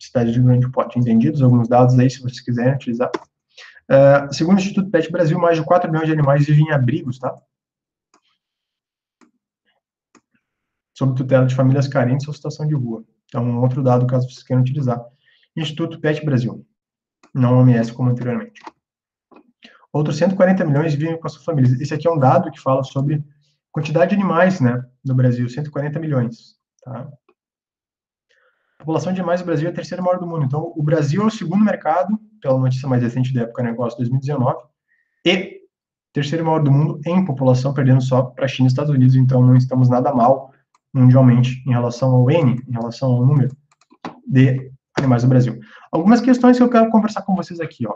Speaker 1: cidades de grande porte. Entendidos? Alguns dados aí, se vocês quiserem utilizar. Segundo o Instituto Pet Brasil, mais de 4 milhões de animais vivem em abrigos, tá? Sob tutela de famílias carentes ou situação de rua. Então, um outro dado, caso vocês queiram utilizar. Instituto Pet Brasil, não OMS como anteriormente. Outros 140 milhões vivem com a sua família. Esse aqui é um dado que fala sobre quantidade de animais, né, no Brasil, 140 milhões, tá? A população de animais do Brasil é a terceira maior do mundo. Então, o Brasil é o segundo mercado, pela notícia mais recente da época negócio 2019, e terceiro maior do mundo em população, perdendo só para a China e Estados Unidos. Então, não estamos nada mal mundialmente em relação ao N, em relação ao número de animais do Brasil. Algumas questões que eu quero conversar com vocês aqui, ó.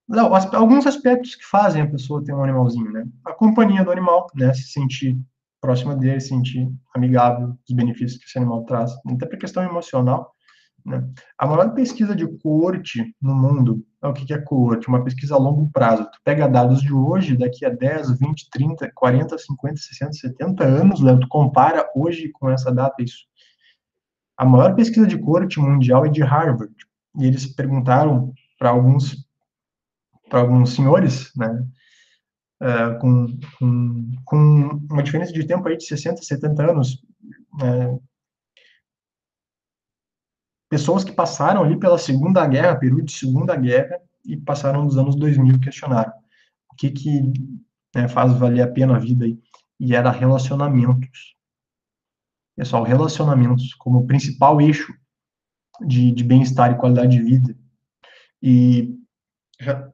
Speaker 1: Não, alguns aspectos que fazem a pessoa ter um animalzinho, né? A companhia do animal, né? Se sentir próxima dele, se sentir amigável, os benefícios que esse animal traz. Até para questão emocional, né? A maior pesquisa de coorte no mundo, o que é coorte? Uma pesquisa a longo prazo. Tu pega dados de hoje, daqui a 10, 20, 30, 40, 50, 60, 70 anos, Léo, tu compara hoje com essa data, isso. A maior pesquisa de coorte mundial é de Harvard. E eles perguntaram para alguns senhores, né, com uma diferença de tempo aí de 60, 70 anos, pessoas que passaram ali pela Segunda Guerra, período de Segunda Guerra, e passaram nos anos 2000 questionaram o que né, faz valer a pena a vida aí, e era relacionamentos. Pessoal, relacionamentos como principal eixo de bem-estar e qualidade de vida. E já,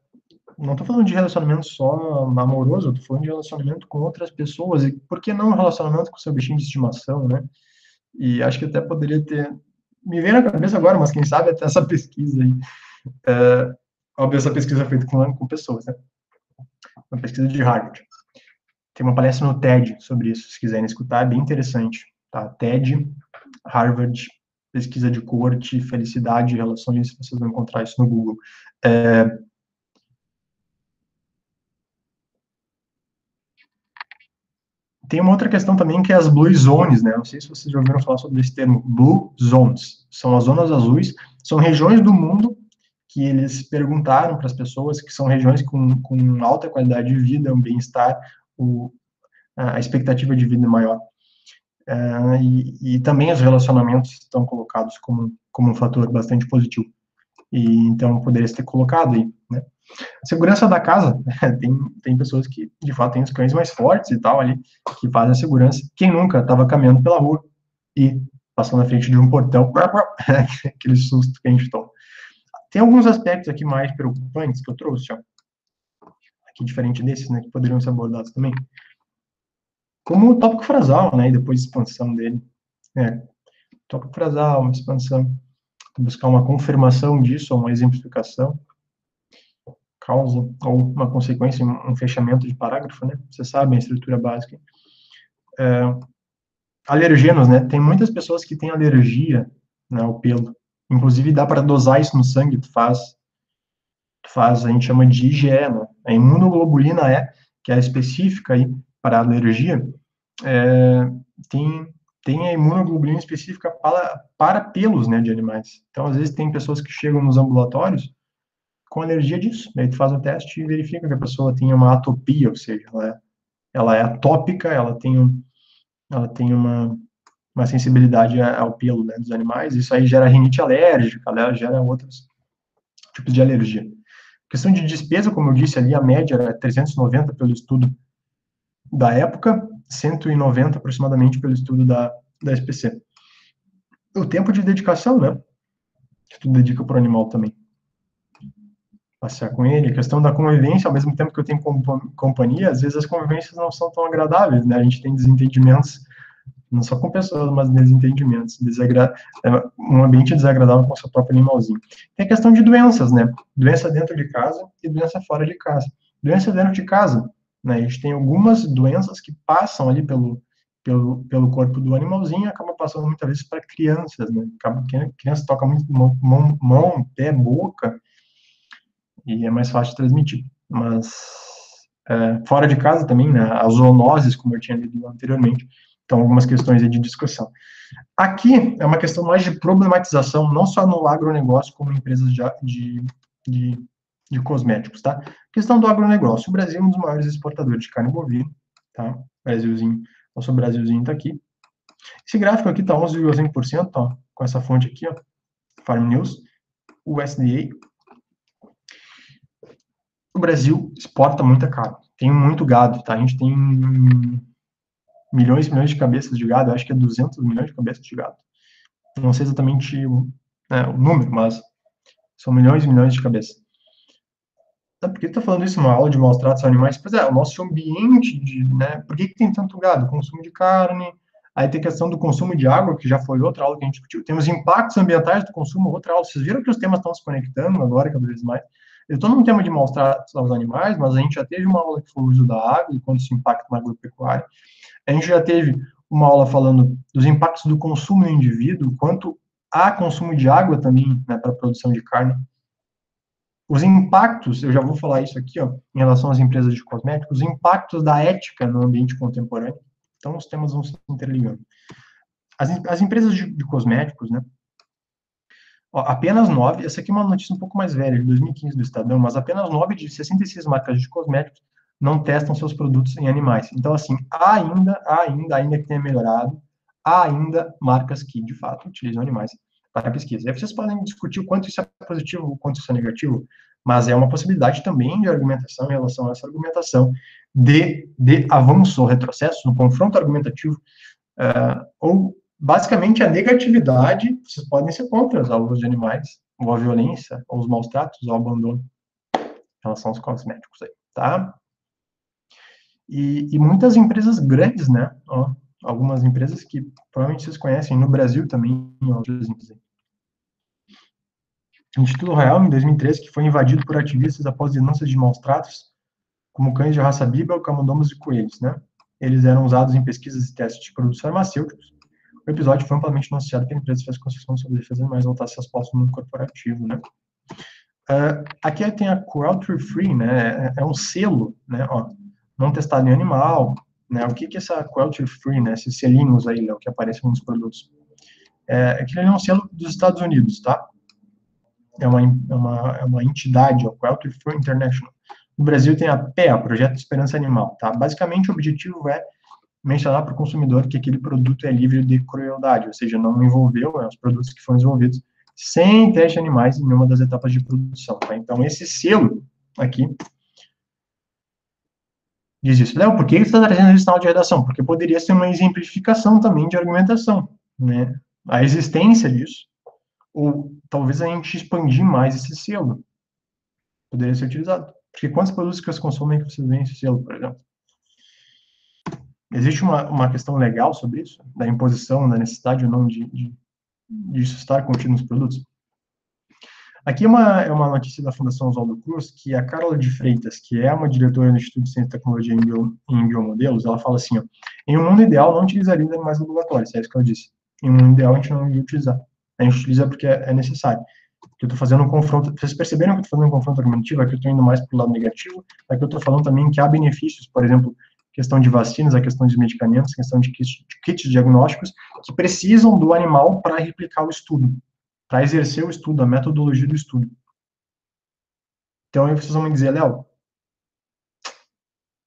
Speaker 1: não estou falando de relacionamento só amoroso, eu estou falando de relacionamento com outras pessoas, e por que não um relacionamento com seu bichinho de estimação, né? E acho que até poderia ter, me veio na cabeça agora, mas quem sabe até essa pesquisa aí, óbvio, essa pesquisa é feita com pessoas, né? Uma pesquisa de Harvard. Tem uma palestra no TED sobre isso, se quiserem escutar, é bem interessante, tá? TED, Harvard, pesquisa de coorte, felicidade, relações, vocês vão encontrar isso no Google. Tem uma outra questão também que é as Blue Zones, né? Não sei se vocês já ouviram falar sobre esse termo. Blue Zones são as zonas azuis, são regiões do mundo que eles perguntaram para as pessoas que são regiões com alta qualidade de vida, um bem-estar, a expectativa de vida é maior. E também os relacionamentos estão colocados como um fator bastante positivo. E então poderia ser colocado aí, né? A segurança da casa, tem pessoas que, de fato, têm os cães mais fortes e tal ali, que fazem a segurança. Quem nunca estava caminhando pela rua e passou na frente de um portão, aquele susto que a gente toma. Tem alguns aspectos aqui mais preocupantes que eu trouxe, ó, aqui diferente desses, né, que poderiam ser abordados também. Como o tópico frasal, né, e depois a expansão dele. Tópico frasal, uma expansão, buscar uma confirmação disso, ou uma exemplificação, causa ou uma consequência, um fechamento de parágrafo, né? Vocês sabem a estrutura básica. Alergenos, né? Tem muitas pessoas que têm alergia, né, ao pelo. Inclusive dá para dosar isso no sangue. Tu faz, a gente chama de IgE, né? A imunoglobulina E, que é específica aí para alergia, tem a imunoglobulina específica para pelos, né, de animais. Então, às vezes tem pessoas que chegam nos ambulatórios com alergia disso. Daí tu faz um teste e verifica que a pessoa tem uma atopia, ou seja, ela é atópica, ela tem uma sensibilidade ao pelo, né, dos animais. Isso aí gera rinite alérgica, ela gera outros tipos de alergia. Questão de despesa, como eu disse ali, a média era 390 pelo estudo da época, 190 aproximadamente pelo estudo da SPC. O tempo de dedicação, né? Que tu dedica para o animal também. Passear com ele, a questão da convivência, ao mesmo tempo que eu tenho companhia, às vezes as convivências não são tão agradáveis, né? A gente tem desentendimentos, não só com pessoas, mas desentendimentos, um ambiente desagradável com o seu próprio animalzinho. Tem a questão de doenças, né? Doença dentro de casa e doença fora de casa. Doença dentro de casa, né? A gente tem algumas doenças que passam ali pelo corpo do animalzinho e acaba passando muitas vezes para crianças, né? Acaba que a criança toca muito mão, pé, boca, e é mais fácil de transmitir. Mas fora de casa também, né? As zoonoses, como eu tinha lido anteriormente, então algumas questões aí de discussão. Aqui é uma questão mais de problematização, não só no agronegócio, como em empresas de cosméticos, tá? Questão do agronegócio. O Brasil é um dos maiores exportadores de carne bovina, tá? Brasilzinho, nosso Brasilzinho tá aqui. Esse gráfico aqui tá 11,5%, ó, com essa fonte aqui, ó, Farm News, USDA. O Brasil exporta muita carne, tem muito gado, tá? A gente tem milhões e milhões de cabeças de gado, acho que é 200 milhões de cabeças de gado. Não sei exatamente o número, mas são milhões e milhões de cabeças. Por que tu tá falando isso numa aula de maus tratos a animais? Pois é, o nosso ambiente, né? Por que tem tanto gado? Consumo de carne, aí tem a questão do consumo de água, que já foi outra aula que a gente discutiu. Tem os impactos ambientais do consumo, outra aula. Vocês viram que os temas estão se conectando agora, cada vez mais. Eu estou num tema de maus tratos aos animais, mas a gente já teve uma aula que foi o uso da água e quanto isso impacta na agropecuária. A gente já teve uma aula falando dos impactos do consumo no indivíduo, quanto há consumo de água também, né, para a produção de carne. Os impactos, eu já vou falar isso aqui, ó, em relação às empresas de cosméticos, os impactos da ética no ambiente contemporâneo. Então, os temas vão se interligando. As empresas de cosméticos, né, ó, apenas 9, essa aqui é uma notícia um pouco mais velha, de 2015 do Estadão, mas apenas 9 de 66 marcas de cosméticos não testam seus produtos em animais. Então, assim, ainda que tenha melhorado, há ainda marcas que, de fato, utilizam animais para a pesquisa. E aí vocês podem discutir o quanto isso é positivo, o quanto isso é negativo, mas é uma possibilidade também de argumentação em relação a essa argumentação de avanço ou retrocesso no confronto argumentativo, ou basicamente a negatividade. Vocês podem ser contra ao uso de animais, ou a violência, ou os maus tratos, ou o abandono em relação aos cosméticos aí, tá? E muitas empresas grandes, né? Ó, algumas empresas que provavelmente vocês conhecem no Brasil também, outras empresas. Instituto Real, em 2013, que foi invadido por ativistas após denúncias de maus tratos, como cães de raça Beagle, camundongos e coelhos, né? Eles eram usados em pesquisas e testes de produtos farmacêuticos. O episódio foi amplamente anunciado que a empresa fez concessão sobre defesa de animais voltar seus postos no mundo corporativo, né? Aqui tem a Cruelty Free, né? É um selo, né? Ó, não testado em animal, né? O que é essa Cruelty Free, né? Esses selinhos aí, Léo, que aparecem nos produtos. Aquilo é um selo dos Estados Unidos, tá? É uma entidade, a Cruelty Free International. No Brasil tem a PEA, Projeto de Esperança Animal, tá? Basicamente, o objetivo é mencionar para o consumidor que aquele produto é livre de crueldade, ou seja, não envolveu os produtos que foram desenvolvidos sem teste de animais em nenhuma das etapas de produção. Tá? Então, esse selo aqui diz isso. Léo, por que você está trazendo isso na aula de redação? Porque poderia ser uma exemplificação também de argumentação, né? A existência disso, ou talvez a gente expandir mais esse selo, poderia ser utilizado. Porque quantos produtos que vocês consomem que vocês veem esse selo, por exemplo? Existe uma questão legal sobre isso? Da imposição, da necessidade ou não de isso estar contido nos produtos? Aqui é uma notícia da Fundação Oswaldo Cruz, que a Carla de Freitas, que é uma diretora do Instituto de Ciência e Tecnologia em Biomodelos, ela fala assim, ó, em um mundo ideal não utilizaria animais laboratórios, é isso que ela disse. Em um mundo ideal a gente não ia utilizar. A gente utiliza porque é necessário. Porque eu estou fazendo um confronto, vocês perceberam que eu estou fazendo um confronto argumentativo, aqui eu estou indo mais para o lado negativo, aqui eu estou falando também que há benefícios, por exemplo, questão de vacinas, a questão de medicamentos, questão de kits diagnósticos, que precisam do animal para replicar o estudo, para exercer o estudo, a metodologia do estudo. Então, aí vocês vão me dizer, Léo,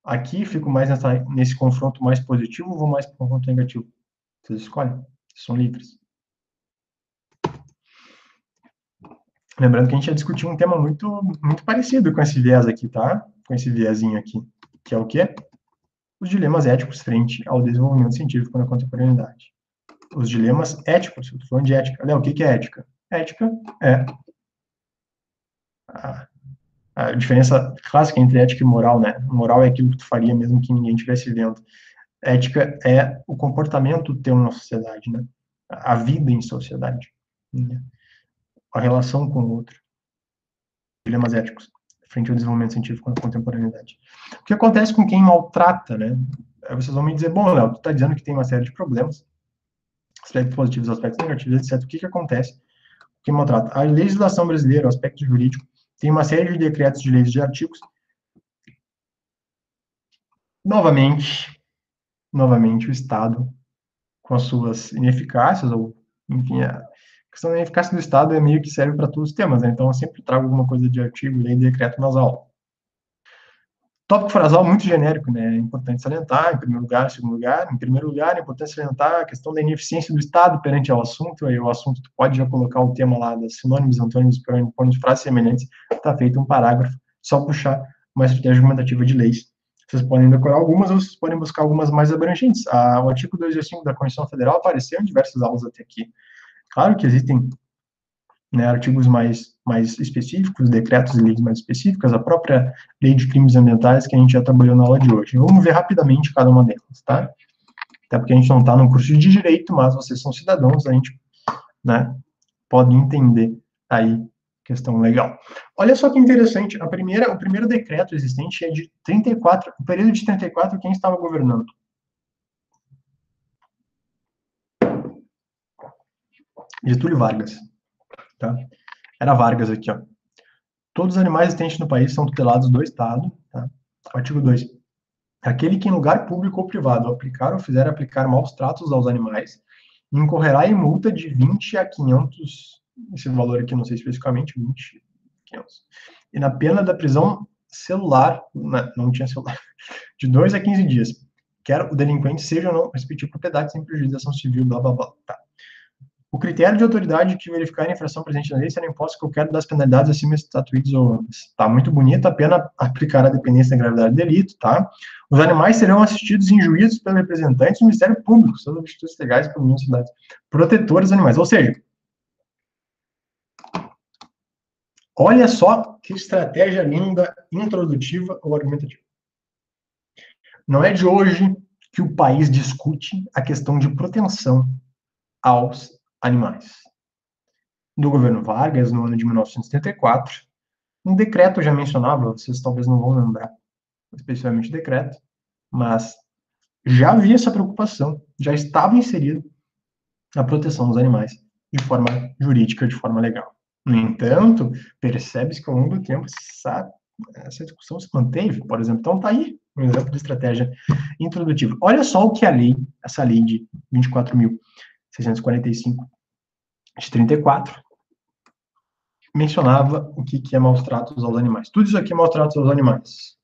Speaker 1: aqui fico mais nesse confronto mais positivo ou vou mais para o confronto negativo? Vocês escolhem, vocês são livres. Lembrando que a gente ia discutir um tema muito parecido com esse viés aqui, tá? Com esse viezinho aqui, que é o quê? Os dilemas éticos frente ao desenvolvimento científico na contemporaneidade. Os dilemas éticos, eu tô falando de ética. Léo, o que é ética? Ética é a, a diferença clássica entre ética e moral, né? Moral é aquilo que tu faria mesmo que ninguém estivesse vendo. Ética é o comportamento teu na sociedade, né? A vida em sociedade, né? A relação com o outro. Dilemas éticos frente ao desenvolvimento científico na contemporaneidade. O que acontece com quem maltrata, né? Aí vocês vão me dizer, bom, Léo, tu está dizendo que tem uma série de problemas, aspectos positivos, aspectos negativos, etc. O que acontece? Quem maltrata? A legislação brasileira, o aspecto jurídico, tem uma série de decretos de leis e de artigos. Novamente, o Estado, com as suas ineficácias, ou, enfim, a questão da ineficácia do Estado é meio que serve para todos os temas, né? Então, eu sempre trago alguma coisa de artigo, lei e decreto nas aulas. Tópico frasal muito genérico, né? É importante salientar, em primeiro lugar, em segundo lugar. Em primeiro lugar, é importante salientar a questão da ineficiência do Estado perante ao assunto. Aí o assunto, tu pode já colocar o tema lá das sinônimos, antônimos, prônimos, frases semelhantes. Está feito um parágrafo, só puxar uma estratégia argumentativa de leis. Vocês podem decorar algumas ou vocês podem buscar algumas mais abrangentes. O artigo 205 da Constituição Federal apareceu em diversas aulas até aqui. Claro que existem, né, artigos mais específicos, decretos e leis mais específicas, a própria lei de crimes ambientais que a gente já trabalhou na aula de hoje. Vamos ver rapidamente cada uma delas, tá? Até porque a gente não está num curso de direito, mas vocês são cidadãos, a gente, né, pode entender aí questão legal. Olha só que interessante, o primeiro decreto existente é de 34, o período de 34, quem estava governando? Getúlio Vargas, tá? Era Vargas aqui, ó. Todos os animais existentes no país são tutelados do Estado, tá? Artigo 2. Aquele que em lugar público ou privado aplicar ou fizer aplicar maus tratos aos animais, incorrerá em multa de 20 a 500, esse valor aqui não sei especificamente, 20, 500. E na pena da prisão celular, não tinha celular, de 2 a 15 dias. Quer o delinquente seja ou não repetir propriedade sem prejuízo da ação civil, blá, blá, blá. Tá. O critério de autoridade que verificar a infração presente na lei será imposto qualquer das penalidades acima estatuídas ou ambas. Tá muito bonita, a pena aplicar a dependência da gravidade do delito, tá? Os animais serão assistidos em juízos pelos representantes do Ministério Público, sob institutos legais por cidades protetores dos animais. Ou seja, olha só que estratégia linda, introdutiva ou argumentativa. Não é de hoje que o país discute a questão de proteção aos animais. Do governo Vargas, no ano de 1974, um decreto já mencionava, vocês talvez não vão lembrar especificamente o decreto, mas já havia essa preocupação, já estava inserido a proteção dos animais de forma jurídica, de forma legal. No entanto, percebe-se que ao longo do tempo essa discussão se manteve, por exemplo. Então, está aí um exemplo de estratégia introdutiva. Olha só o que essa lei de 24.645 de 34, mencionava o que é maus tratos aos animais. Tudo isso aqui é maus tratos aos animais.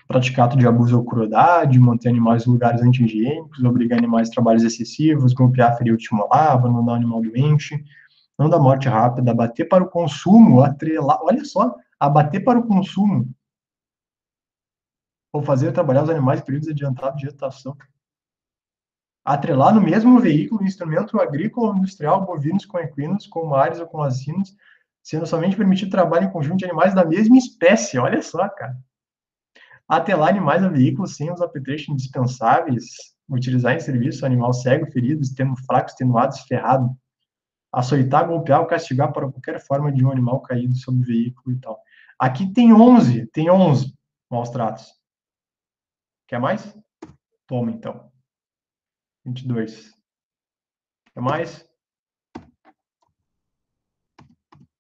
Speaker 1: Praticado de abuso ou crueldade, manter animais em lugares anti-higiênicos, obrigar animais a trabalhos excessivos, golpear, ferir ou estimular, abandonar o animal doente, não dar morte rápida, abater para o consumo, atrelar, olha só, abater para o consumo, ou fazer trabalhar os animais em períodos adiantados de gestação. Atrelar no mesmo veículo instrumento agrícola ou industrial, bovinos com equinos, com mares ou com asinhos, sendo somente permitido trabalho em conjunto de animais da mesma espécie. Olha só, cara. Atrelar animais a veículos sem os apetrechos indispensáveis, utilizar em serviço animal cego, ferido, extremo fraco, extenuado, ferrado, açoitar, golpear ou castigar para qualquer forma de um animal caído sobre o veículo e tal. Aqui tem 11 maus tratos. Quer mais? Toma, então. 22. Quer mais?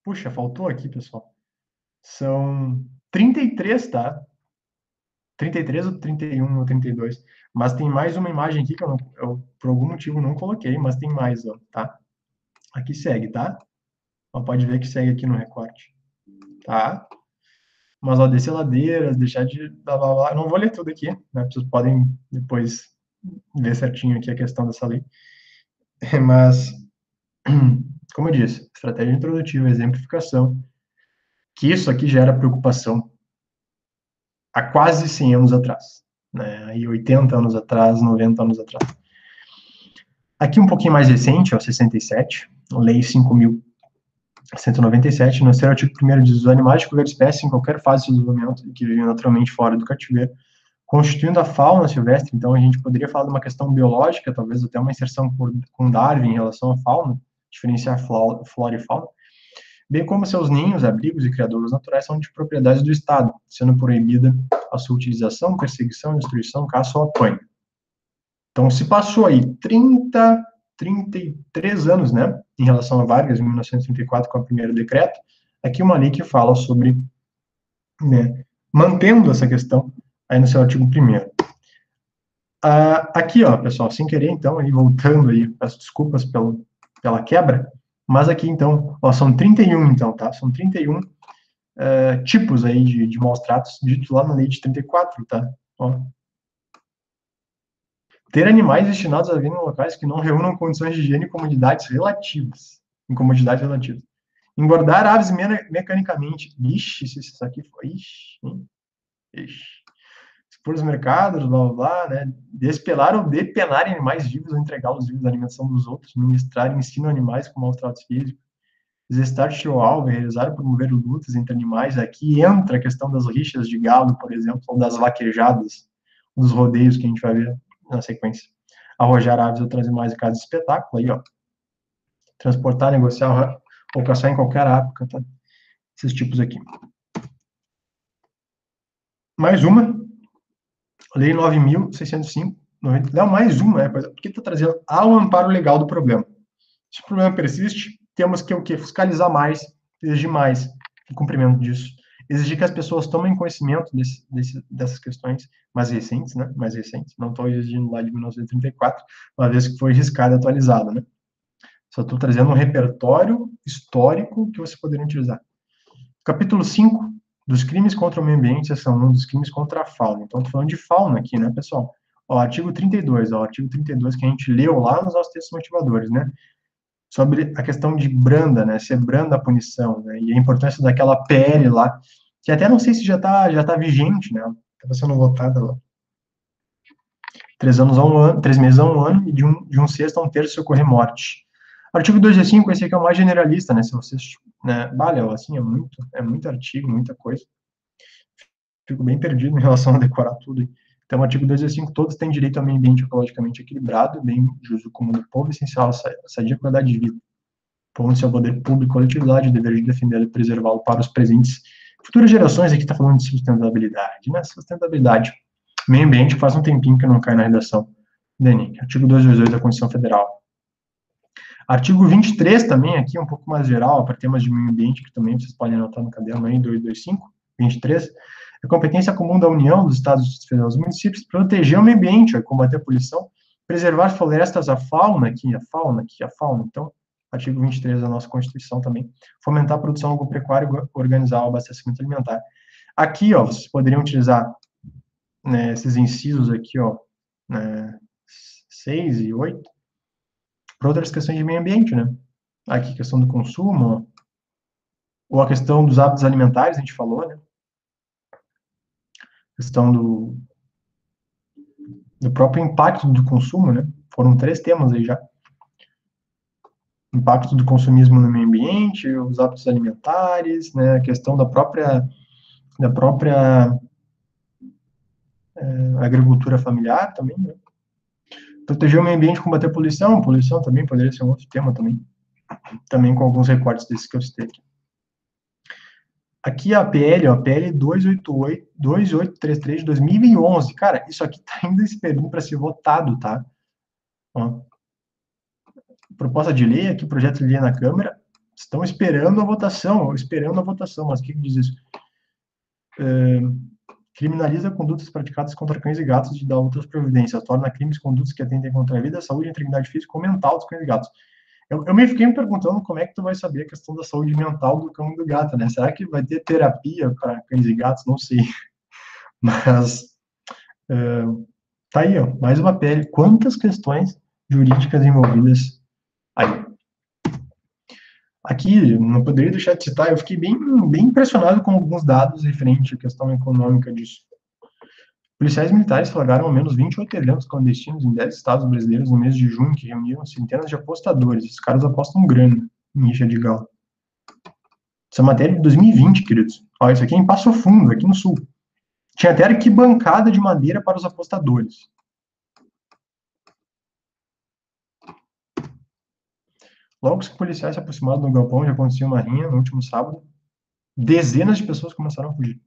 Speaker 1: Puxa, faltou aqui, pessoal. São 33, tá? 33 ou 31 ou 32. Mas tem mais uma imagem aqui que eu por algum motivo não coloquei, mas tem mais, ó, tá? Aqui segue, tá? Mas pode ver que segue aqui no recorte, tá? Mas, ó, descer ladeiras, deixar de... Blá, blá, blá. Eu não vou ler tudo aqui, né? Vocês podem depois ver certinho aqui a questão dessa lei. Mas como eu disse, estratégia introdutiva, exemplificação, que isso aqui já era preocupação há quase 100 anos atrás, né? Aí 80 anos atrás, 90 anos atrás. Aqui um pouquinho mais recente, ó, 67, Lei 5.197, no seu artigo 1º diz: os animais de qualquer espécie, em qualquer fase de desenvolvimento, e que vivem naturalmente fora do cativeiro, constituindo a fauna silvestre. Então, a gente poderia falar de uma questão biológica, talvez até uma inserção com Darwin em relação à fauna, diferenciar flora e fauna, bem como seus ninhos, abrigos e criadouros naturais são de propriedade do Estado, sendo proibida a sua utilização, perseguição, destruição, caça ou apanho. Então, se passou aí 33 anos, né, em relação a Vargas, em 1934, com o primeiro decreto, aqui uma lei que fala sobre, né, mantendo essa questão aí no seu artigo 1º. Aqui, ó, pessoal, sem querer, então, aí voltando aí, peço desculpas pela quebra, mas aqui, então, ó, são 31, então, tá? São 31 tipos aí de maus tratos, dito lá na lei de 34, tá? Ó. Ter animais destinados a viver em locais que não reúnam condições de higiene e comodidades relativas. Incomodidades relativas. Engordar aves mecanicamente. Ixi, se isso aqui foi. Ixi. Expor os mercados, blá blá blá, né? Despelar ou depenar animais vivos ou entregá-los vivos à alimentação dos outros, ministrar ensino a animais com maus tratos físicos, exercitar show alvo, realizar ou promover lutas entre animais. Aqui entra a questão das rixas de galo, por exemplo, ou das vaquejadas, dos rodeios que a gente vai ver na sequência. Arrojar aves ou outros animais em casa de espetáculo, aí, ó. Transportar, negociar ou caçar em qualquer época, tá? Esses tipos aqui. Mais uma, Lei 9.605, não, mais uma, né? Porque está trazendo ao amparo legal do problema. Se o problema persiste, temos que o quê? Fiscalizar mais, exigir mais o cumprimento disso. Exigir que as pessoas tomem conhecimento dessas questões mais recentes, né? Mais recentes. Não estou exigindo lá de 1934, uma vez que foi riscado e atualizado, né? Só estou trazendo um repertório histórico que vocês poderiam utilizar. Capítulo 5, dos crimes contra o meio ambiente, seção 1, dos crimes contra a fauna. Então, estou falando de fauna aqui, né, pessoal? Ó, artigo 32, ó, artigo 32 que a gente leu lá nos nossos textos motivadores, né? Sobre a questão de branda, né, ser branda a punição, né, e a importância daquela PL lá, que até não sei se já tá vigente, né, estava sendo votada lá. 3 anos a 1 ano, 3 meses a 1 ano, e de um sexto a um terço ocorrer morte. Artigo 205, esse aqui é o mais generalista, né, se vocês, né, vale, assim, é muito artigo, muita coisa. Fico bem perdido em relação a decorar tudo. Então, artigo 205, todos têm direito a meio ambiente ecologicamente equilibrado, bem de uso comum do povo, essencial à sadia qualidade de vida. Pondo-se ao poder público, coletividade, o dever de defendê-lo e preservá-lo para os presentes. Futuras gerações, aqui está falando de sustentabilidade, né? Sustentabilidade. Meio ambiente, faz um tempinho que não cai na redação do Enem. Artigo 228 da Constituição Federal. Artigo 23 também, aqui um pouco mais geral, para temas de meio ambiente, que também vocês podem anotar no caderno aí, 225, 23. A competência comum da União, dos Estados Federais e dos municípios, proteger o meio ambiente, combater a poluição, preservar florestas, a fauna. Então, artigo 23 da nossa Constituição também, fomentar a produção agropecuária e organizar o abastecimento alimentar. Aqui, ó, vocês poderiam utilizar, né, esses incisos aqui, ó, 6 e 8, para outras questões de meio ambiente, né? Aqui, questão do consumo, ou a questão dos hábitos alimentares, a gente falou, né? Questão do próprio impacto do consumo, né? Foram 3 temas aí já. Impacto do consumismo no meio ambiente, os hábitos alimentares, né? A questão da própria agricultura familiar também, né? Proteger o meio ambiente, combater a poluição também poderia ser um outro tema também com alguns recortes desses que eu citei aqui. Aqui a PL, ó, PL 2833 de 2011. Cara, isso aqui tá ainda esperando para ser votado, tá? Ó, proposta de lei aqui, projeto de lei na Câmara, estão esperando a votação, mas o que diz isso? Criminaliza condutas praticadas contra cães e gatos e dá outras providências, torna crimes condutas que atentem contra a vida, a saúde e a integridade física ou mental dos cães e gatos. Eu me fiquei me perguntando como é que tu vai saber a questão da saúde mental do cão e do gato, né? Será que vai ter terapia para cães e gatos? Não sei. Mas tá aí, ó, mais uma PL. Quantas questões jurídicas envolvidas aí? Aqui, não poderia deixar de citar, eu fiquei bem impressionado com alguns dados referentes à questão econômica disso. Policiais militares flagraram ao menos 28 eventos clandestinos em 10 estados brasileiros no mês de junho, que reuniram centenas de apostadores. Esses caras apostam grana em rixa de galo. Essa matéria é de 2020, queridos. Olha, isso aqui é em Passo Fundo, aqui no sul. Tinha até arquibancada de madeira para os apostadores. Logo que os policiais se aproximaram do galpão, já acontecia uma rinha no último sábado. Dezenas de pessoas começaram a fugir.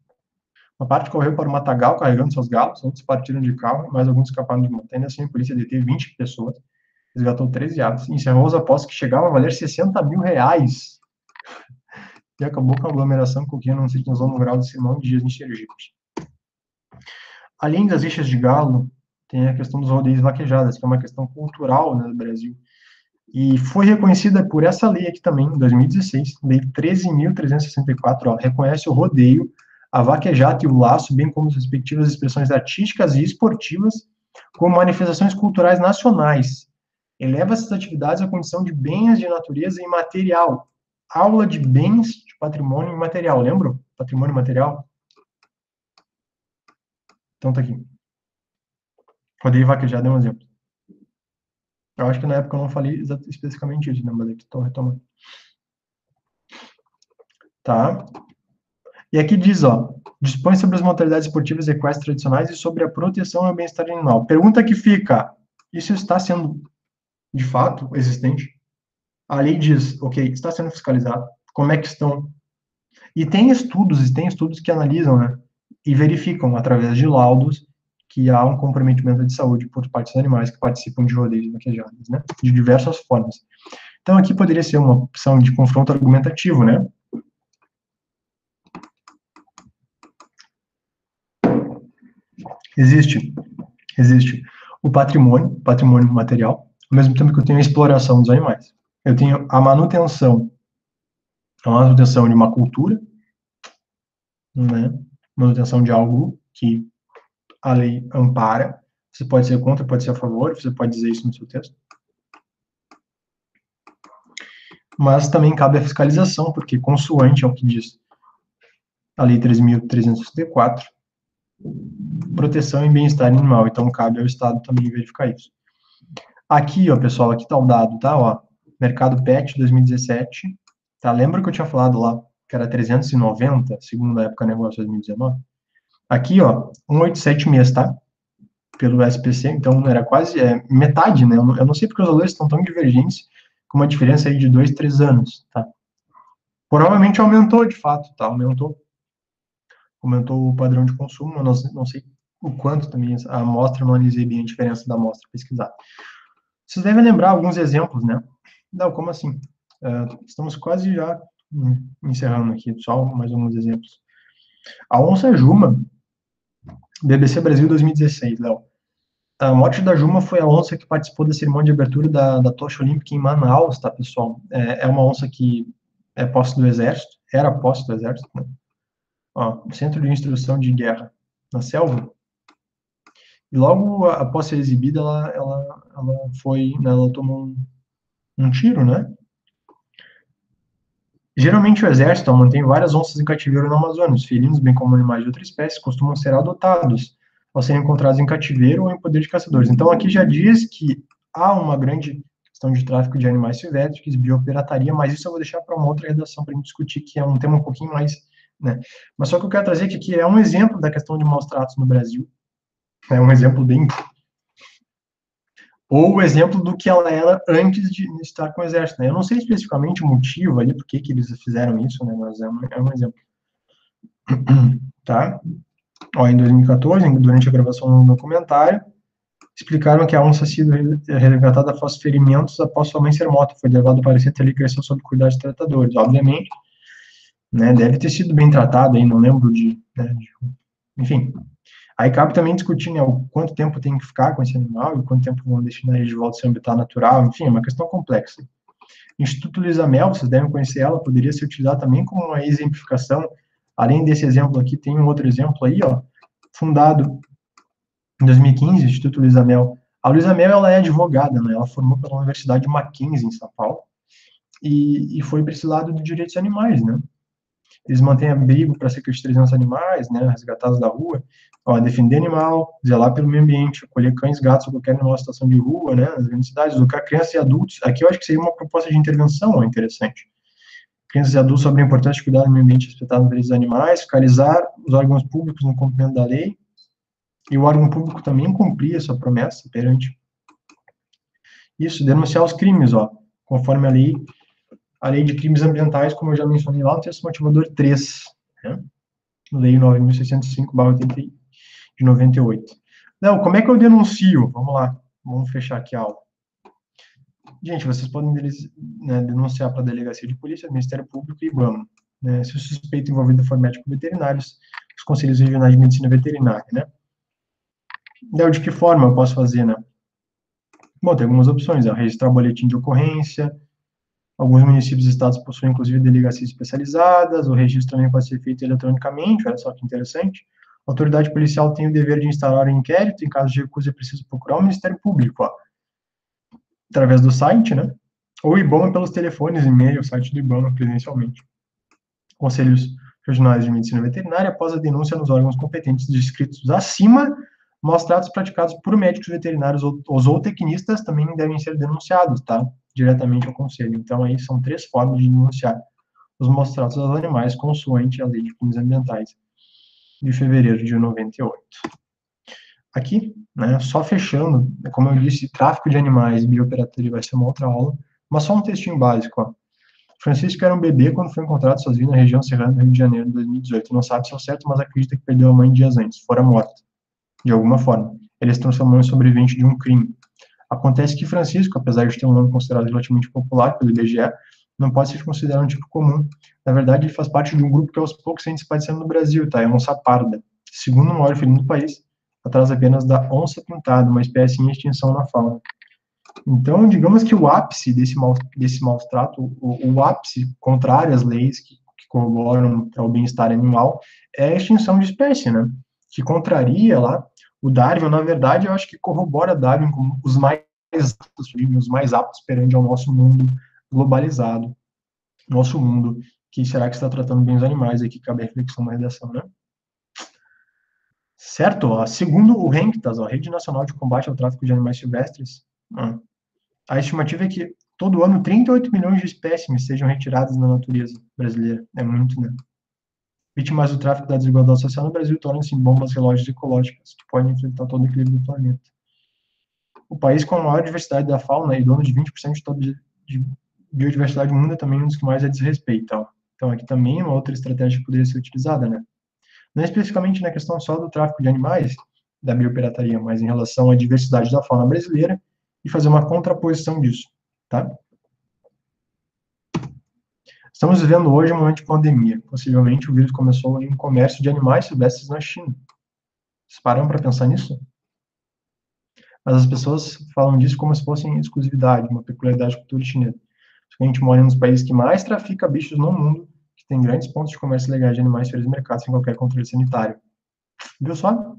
Speaker 1: Uma parte correu para o matagal carregando seus galos, outros partiram de carro, mas alguns escaparam de moto. Ainda assim, a polícia deteve 20 pessoas, resgatou 13 atos e encerrou as apostas que chegavam a valer 60 mil reais. E acabou com a aglomeração que ocorria num sítio na zona rural de Simão de Dias, em Sergipe. Além das rixas de galo, tem a questão dos rodeios vaquejadas, que é uma questão cultural, né, do Brasil. E foi reconhecida por essa lei aqui também, em 2016, Lei 13.364, reconhece o rodeio, a vaquejada e o laço, bem como as respectivas expressões artísticas e esportivas, como manifestações culturais nacionais. Eleva essas atividades à condição de bens de natureza imaterial. Aula de bens de patrimônio imaterial, lembram? Patrimônio material? Então tá aqui. Rodeio e vaquejada é um exemplo. Eu acho que na época eu não falei especificamente isso, né? Mas aqui estou retomando. Tá? E aqui diz, ó, dispõe sobre as modalidades esportivas equestres tradicionais e sobre a proteção ao bem-estar animal. Pergunta que fica, isso está sendo, de fato, existente? A lei diz, ok, está sendo fiscalizado, como é que estão? E tem estudos que analisam, né, e verificam, através de laudos, que há um comprometimento de saúde por parte dos animais que participam de rodeios vaquejados, né, de diversas formas. Então, aqui poderia ser uma opção de confronto argumentativo, né? Existe o patrimônio material, ao mesmo tempo que eu tenho a exploração dos animais. Eu tenho a manutenção de uma cultura, né? Manutenção de algo que a lei ampara. Você pode ser contra, pode ser a favor, você pode dizer isso no seu texto. Mas também cabe a fiscalização, porque consoante ao que diz a Lei 13.364, proteção e bem-estar animal. Então, cabe ao Estado também verificar isso. Aqui, ó, pessoal, aqui tá o dado, tá? Ó, Mercado Pet 2017. Tá? Lembra que eu tinha falado lá que era 390, segundo a época negócio 2019? Aqui, ó, 187 mês, tá? Pelo SPC, então era quase metade, né? Eu não sei porque os valores estão tão divergentes, com uma diferença aí de 2, 3 anos, tá? Provavelmente aumentou, de fato, tá? Aumentou o padrão de consumo, eu não sei o quanto também a amostra, não analisei bem a diferença da amostra pesquisada. Vocês devem lembrar alguns exemplos, né? Não, como assim? Estamos quase já encerrando aqui, só mais alguns exemplos. A onça Juma, BBC Brasil 2016, Léo. A morte da Juma foi a onça que participou da cerimônia de abertura da tocha olímpica em Manaus, tá, pessoal? É uma onça que é posse do Exército, era posse do Exército, né? Ó, Centro de Instrução de Guerra na Selva. E logo após ser exibida, ela foi, né, ela tomou um tiro, né? Geralmente o exército mantém várias onças em cativeiro no Amazonas. Os felinos, bem como animais de outra espécie, costumam ser adotados ao serem encontrados em cativeiro ou em poder de caçadores. Então aqui já diz que há uma grande questão de tráfico de animais silvestres, biopirataria, mas isso eu vou deixar para uma outra redação para a gente discutir, que é um tema um pouquinho mais, né? Mas só que eu quero trazer que aqui é um exemplo da questão de maus tratos no Brasil. É um exemplo bem, ou o exemplo do que ela era antes de estar com o exército, né? Eu não sei especificamente o motivo ali, por que eles fizeram isso, né? Mas é um exemplo. Tá? Ó, em 2014, durante a gravação do documentário, explicaram que a onça sido resgatada após ferimentos após sua mãe ser morta. Foi levado para esse hotel e cresceu sob cuidados de tratadores. Obviamente, né? Deve ter sido bem tratado aí, não lembro né, enfim. Aí cabe também discutir, né, o quanto tempo tem que ficar com esse animal e quanto tempo vão destinar ele de volta ao seu habitat natural, enfim, é uma questão complexa. Instituto Luiza Mel, vocês devem conhecer ela, poderia ser utilizada também como uma exemplificação. Além desse exemplo aqui, tem um outro exemplo aí, ó, fundado em 2015, Instituto Luiza Mel. A Luiza Mel, ela é advogada, né, ela formou pela Universidade Mackenzie, em São Paulo, e foi para esse lado dos direitos animais, né? Eles mantêm abrigo para cerca de 300 animais, né, resgatados da rua, ó, defender animal, zelar pelo meio ambiente, acolher cães, gatos ou qualquer animal em situação de rua, né, nas grandes cidades, educar crianças e adultos. Aqui eu acho que seria uma proposta de intervenção, ó, interessante. Crianças e adultos sobre a importância de cuidar do meio ambiente e respeitar os direitos dos animais, fiscalizar os órgãos públicos no cumprimento da lei, e o órgão público também cumprir a sua promessa perante isso, denunciar os crimes, ó, conforme a lei de crimes ambientais, como eu já mencionei lá no texto motivador 3, né? Lei 9.605/80 de 98. Não, como é que eu denuncio? Vamos lá, vamos fechar aqui a aula. Gente, vocês podem, né, denunciar para a Delegacia de Polícia, Ministério Público e IBAMA. Né? Se o suspeito envolvido for médico veterinário, os conselhos regionais de medicina veterinária, né? Então, de que forma eu posso fazer, né? Bom, tem algumas opções, registrar boletim de ocorrência, alguns municípios e estados possuem, inclusive, delegacias especializadas, o registro também pode ser feito eletronicamente, olha só que interessante. A autoridade policial tem o dever de instaurar um inquérito, em caso de recusa é preciso procurar o Ministério Público, ó, através do site, né? Ou IBAMA pelos telefones, e-mail, site do IBAMA presencialmente. Conselhos regionais de medicina veterinária, após a denúncia nos órgãos competentes descritos acima, maus tratos praticados por médicos veterinários ou zootecnistas também devem ser denunciados, tá? Diretamente ao conselho. Então, aí são 3 formas de denunciar os maus tratos aos animais, consoante a lei de crimes ambientais de fevereiro de 98. Aqui, né, só fechando, como eu disse, tráfico de animais e biopirataria vai ser uma outra aula, mas só um textinho básico, ó. Francisco era um bebê quando foi encontrado sozinho na região serrana do Rio de Janeiro em 2018. Não sabe se é o certo, mas acredita que perdeu a mãe dias antes, fora morta, de alguma forma. Ele se transformou em sobrevivente de um crime. Acontece que Francisco, apesar de ter um nome considerado relativamente popular pelo IBGE, não pode ser considerado um tipo comum. Na verdade, ele faz parte de um grupo que aos poucos vem se parecendo no Brasil, tá? É a onça parda. Segundo o maior felino do país, atrás apenas da onça pintada, uma espécie em extinção na fauna. Então, digamos que o ápice desse maus trato, o ápice contrário às leis que corroboram para o bem-estar animal, é a extinção de espécie, né? Que contraria lá o Darwin, na verdade, eu acho que corrobora Darwin como os mais aptos perante ao nosso mundo globalizado, nosso mundo, que será que está tratando bem os animais, aqui cabe a reflexão na redação, né? Certo? Ó, segundo o RENCTAS, a Rede Nacional de Combate ao Tráfico de Animais Silvestres, a estimativa é que todo ano 38 milhões de espécimes sejam retiradas da natureza brasileira. É muito, né? Vítimas do tráfico da desigualdade social no Brasil tornam-se bombas relógios ecológicas que podem enfrentar todo o equilíbrio do planeta. O país com a maior diversidade da fauna e dono de 20% de toda de biodiversidade do mundo é também um dos que mais é desrespeito. Então, aqui também é uma outra estratégia que poderia ser utilizada, né? Não especificamente na questão só do tráfico de animais, da biopirataria, mas em relação à diversidade da fauna brasileira e fazer uma contraposição disso, tá? Estamos vivendo hoje um momento de pandemia. Possivelmente o vírus começou em comércio de animais silvestres na China. Vocês param para pensar nisso? Mas as pessoas falam disso como se fosse exclusividade, uma peculiaridade da cultura chinesa. A gente mora em um dos países que mais trafica bichos no mundo, que tem grandes pontos de comércio legais de animais feitos no mercado sem qualquer controle sanitário. Viu só?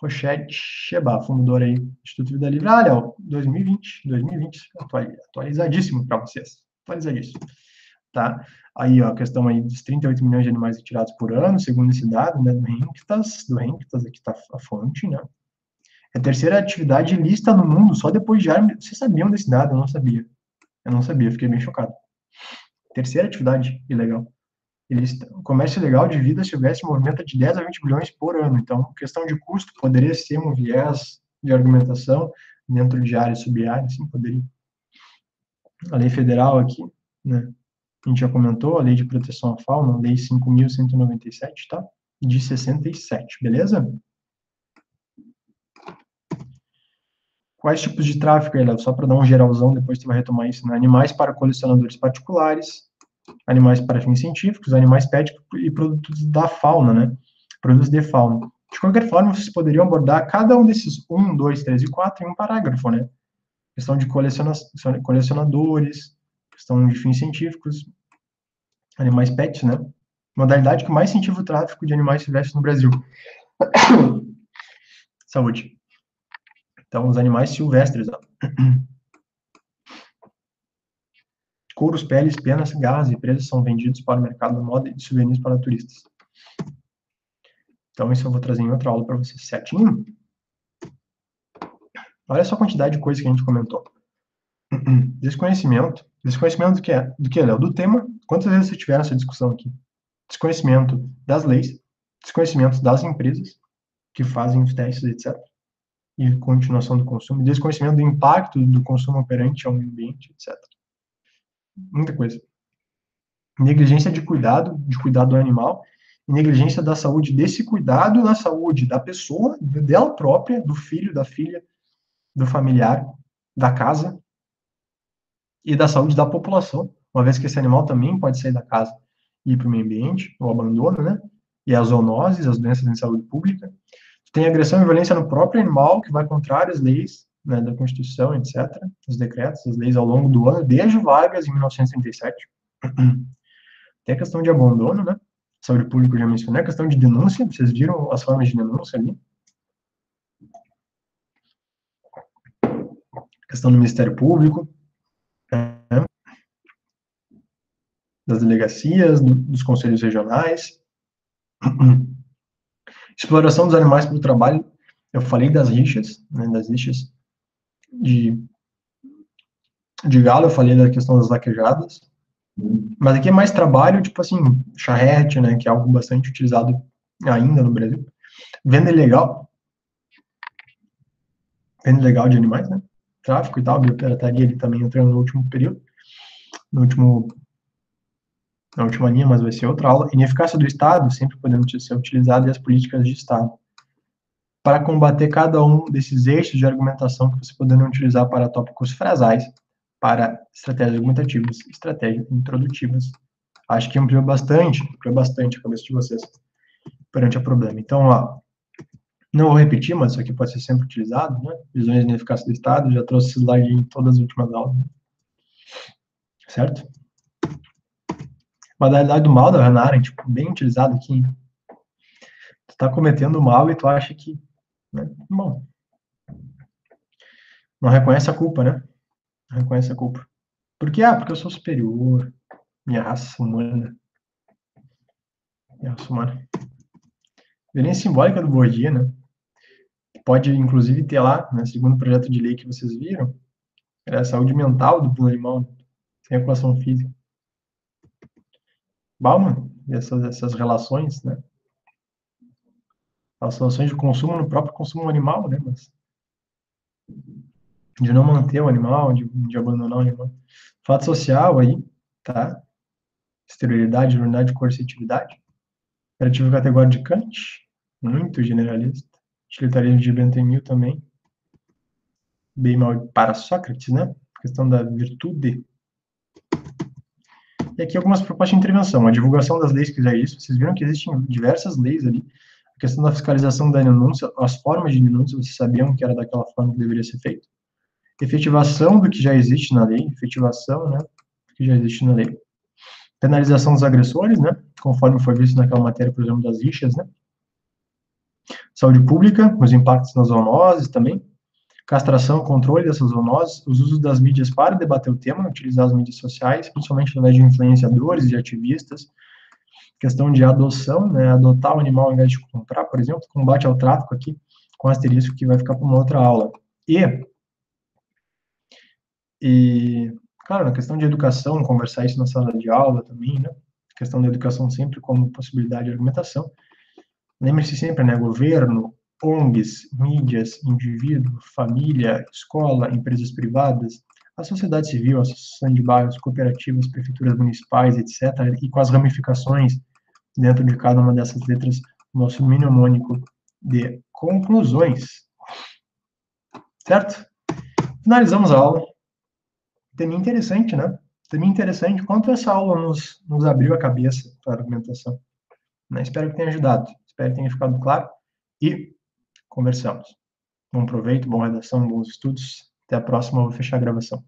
Speaker 1: Rochelle Sheba, fundador aí do Instituto Vida Livre. Ah, Léo, 2020, atualizadíssimo para vocês. Atualizadíssimo. Tá? Aí, ó, a questão aí dos 38 milhões de animais retirados por ano, segundo esse dado, né, do RENCTAS, aqui está a fonte, né? É a terceira atividade lista no mundo, só depois de armas. Vocês sabiam desse dado? Eu não sabia. Eu não sabia, fiquei bem chocado. Terceira atividade ilegal. O comércio ilegal de vida silvestre movimenta de 10 a 20 bilhões por ano. Então, questão de custo poderia ser um viés de argumentação dentro de área e sub-área, sim, poderia. A lei federal aqui, né? A gente já comentou, a Lei de Proteção à Fauna, Lei 5.197, tá? De 67, beleza? Quais tipos de tráfico, Léo? Só para dar um geralzão, depois tu vai retomar isso, né? Animais para colecionadores particulares, animais para fins científicos, animais pet e produtos da fauna, né? Produtos de fauna. De qualquer forma, vocês poderiam abordar cada um desses 1, 2, 3 e 4 em um parágrafo, né? Questão de colecionadores, questão de fins científicos, animais pets, né? Modalidade que mais incentiva o tráfico de animais silvestres no Brasil. Saúde. Então, os animais silvestres, ó. couros, peles, penas, garras e presas são vendidos para o mercado da moda e de souvenirs para turistas. Então, isso eu vou trazer em outra aula para vocês certinho. Olha só a quantidade de coisas que a gente comentou. Desconhecimento. Desconhecimento do que é? Do que, Léo? Do tema. Quantas vezes vocês tiveram essa discussão aqui? Desconhecimento das leis, desconhecimento das empresas que fazem os testes, etc. E continuação do consumo, desconhecimento do impacto do consumo perante ao meio ambiente, etc. Muita coisa. Negligência de cuidado do animal, e negligência da saúde desse cuidado na saúde da pessoa, dela própria, do filho, da filha, do familiar, da casa, e da saúde da população, uma vez que esse animal também pode sair da casa e ir para o meio ambiente, o abandono, né? E as zoonoses, as doenças em saúde pública. Tem agressão e violência no próprio animal, que vai contrário às leis, né, da Constituição, etc., os decretos, as leis ao longo do ano, desde Vargas, em 1937. Tem a questão de abandono, né? Saúde pública, eu já mencionei. A questão de denúncia, vocês viram as formas de denúncia ali? A questão do Ministério Público, né? Das delegacias, dos conselhos regionais. Exploração dos animais para o trabalho. Eu falei das rixas, né, das rixas de galo, eu falei da questão das vaquejadas. Mas aqui é mais trabalho, tipo assim, charrete, né, que é algo bastante utilizado ainda no Brasil. Venda ilegal de animais, né? Tráfico e tal, biopirataria ali também entrando no último período, na última linha, mas vai ser outra aula. Ineficácia do Estado, sempre podendo ser utilizado, e as políticas de Estado. Para combater cada um desses eixos de argumentação que você poderão utilizar para tópicos frasais, para estratégias argumentativas, estratégias introdutivas. Acho que ampliou bastante a cabeça de vocês perante o problema. Então, ó, não vou repetir, mas isso aqui pode ser sempre utilizado, né? Visões de ineficácia do Estado, já trouxe esse slide em todas as últimas aulas. Certo? Modalidade do mal da Hannah Arendt, bem utilizado aqui. Tu tá cometendo mal e tu acha que, né? Bom, não reconhece a culpa, né? Não reconhece a culpa. Por quê? Porque eu sou superior, minha raça humana. Violência simbólica do Bourdieu, né? Pode, inclusive, ter lá, no segundo projeto de lei que vocês viram, era a saúde mental do animal, sem equação física. Bauman, essas relações, né? As relações de consumo no próprio consumo animal, né? Mas de não manter o animal, de abandonar o animal. Fato social aí, tá? Exterioridade, unidade, coercitividade. Imperativo categórico de Kant, muito generalista. Utilitarismo de Benthamiel também. Bem mal para Sócrates, né? A questão da virtude. E aqui algumas propostas de intervenção. A divulgação das leis que já é isso. Vocês viram que existem diversas leis ali. A questão da fiscalização da denúncia, as formas de denúncia, vocês sabiam que era daquela forma que deveria ser feito. Efetivação do que já existe na lei. Efetivação, né? Do que já existe na lei. Penalização dos agressores, né? Conforme foi visto naquela matéria, por exemplo, das rixas, né? Saúde pública, os impactos nas zoonoses também. Castração, controle dessas zoonoses, os usos das mídias para debater o tema, utilizar as mídias sociais, principalmente através de influenciadores e ativistas. Questão de adoção, né? Adotar o animal ao invés de comprar, por exemplo, combate ao tráfico aqui, com asterisco que vai ficar para uma outra aula. Claro, na questão de educação, conversar isso na sala de aula também, né? A questão da educação sempre como possibilidade de argumentação. Lembre-se sempre, né? Governo, ONGs, mídias, indivíduo, família, escola, empresas privadas, a sociedade civil, a associação de bairros, cooperativas, prefeituras municipais, etc., e com as ramificações dentro de cada uma dessas letras, nosso mnemônico de conclusões. Certo? Finalizamos a aula. Tema interessante, né? Tema interessante. Quanto essa aula nos abriu a cabeça para a argumentação. Né? Espero que tenha ajudado. Espero que tenha ficado claro. E conversamos. Bom proveito, boa redação, bons estudos. Até a próxima. Eu vou fechar a gravação.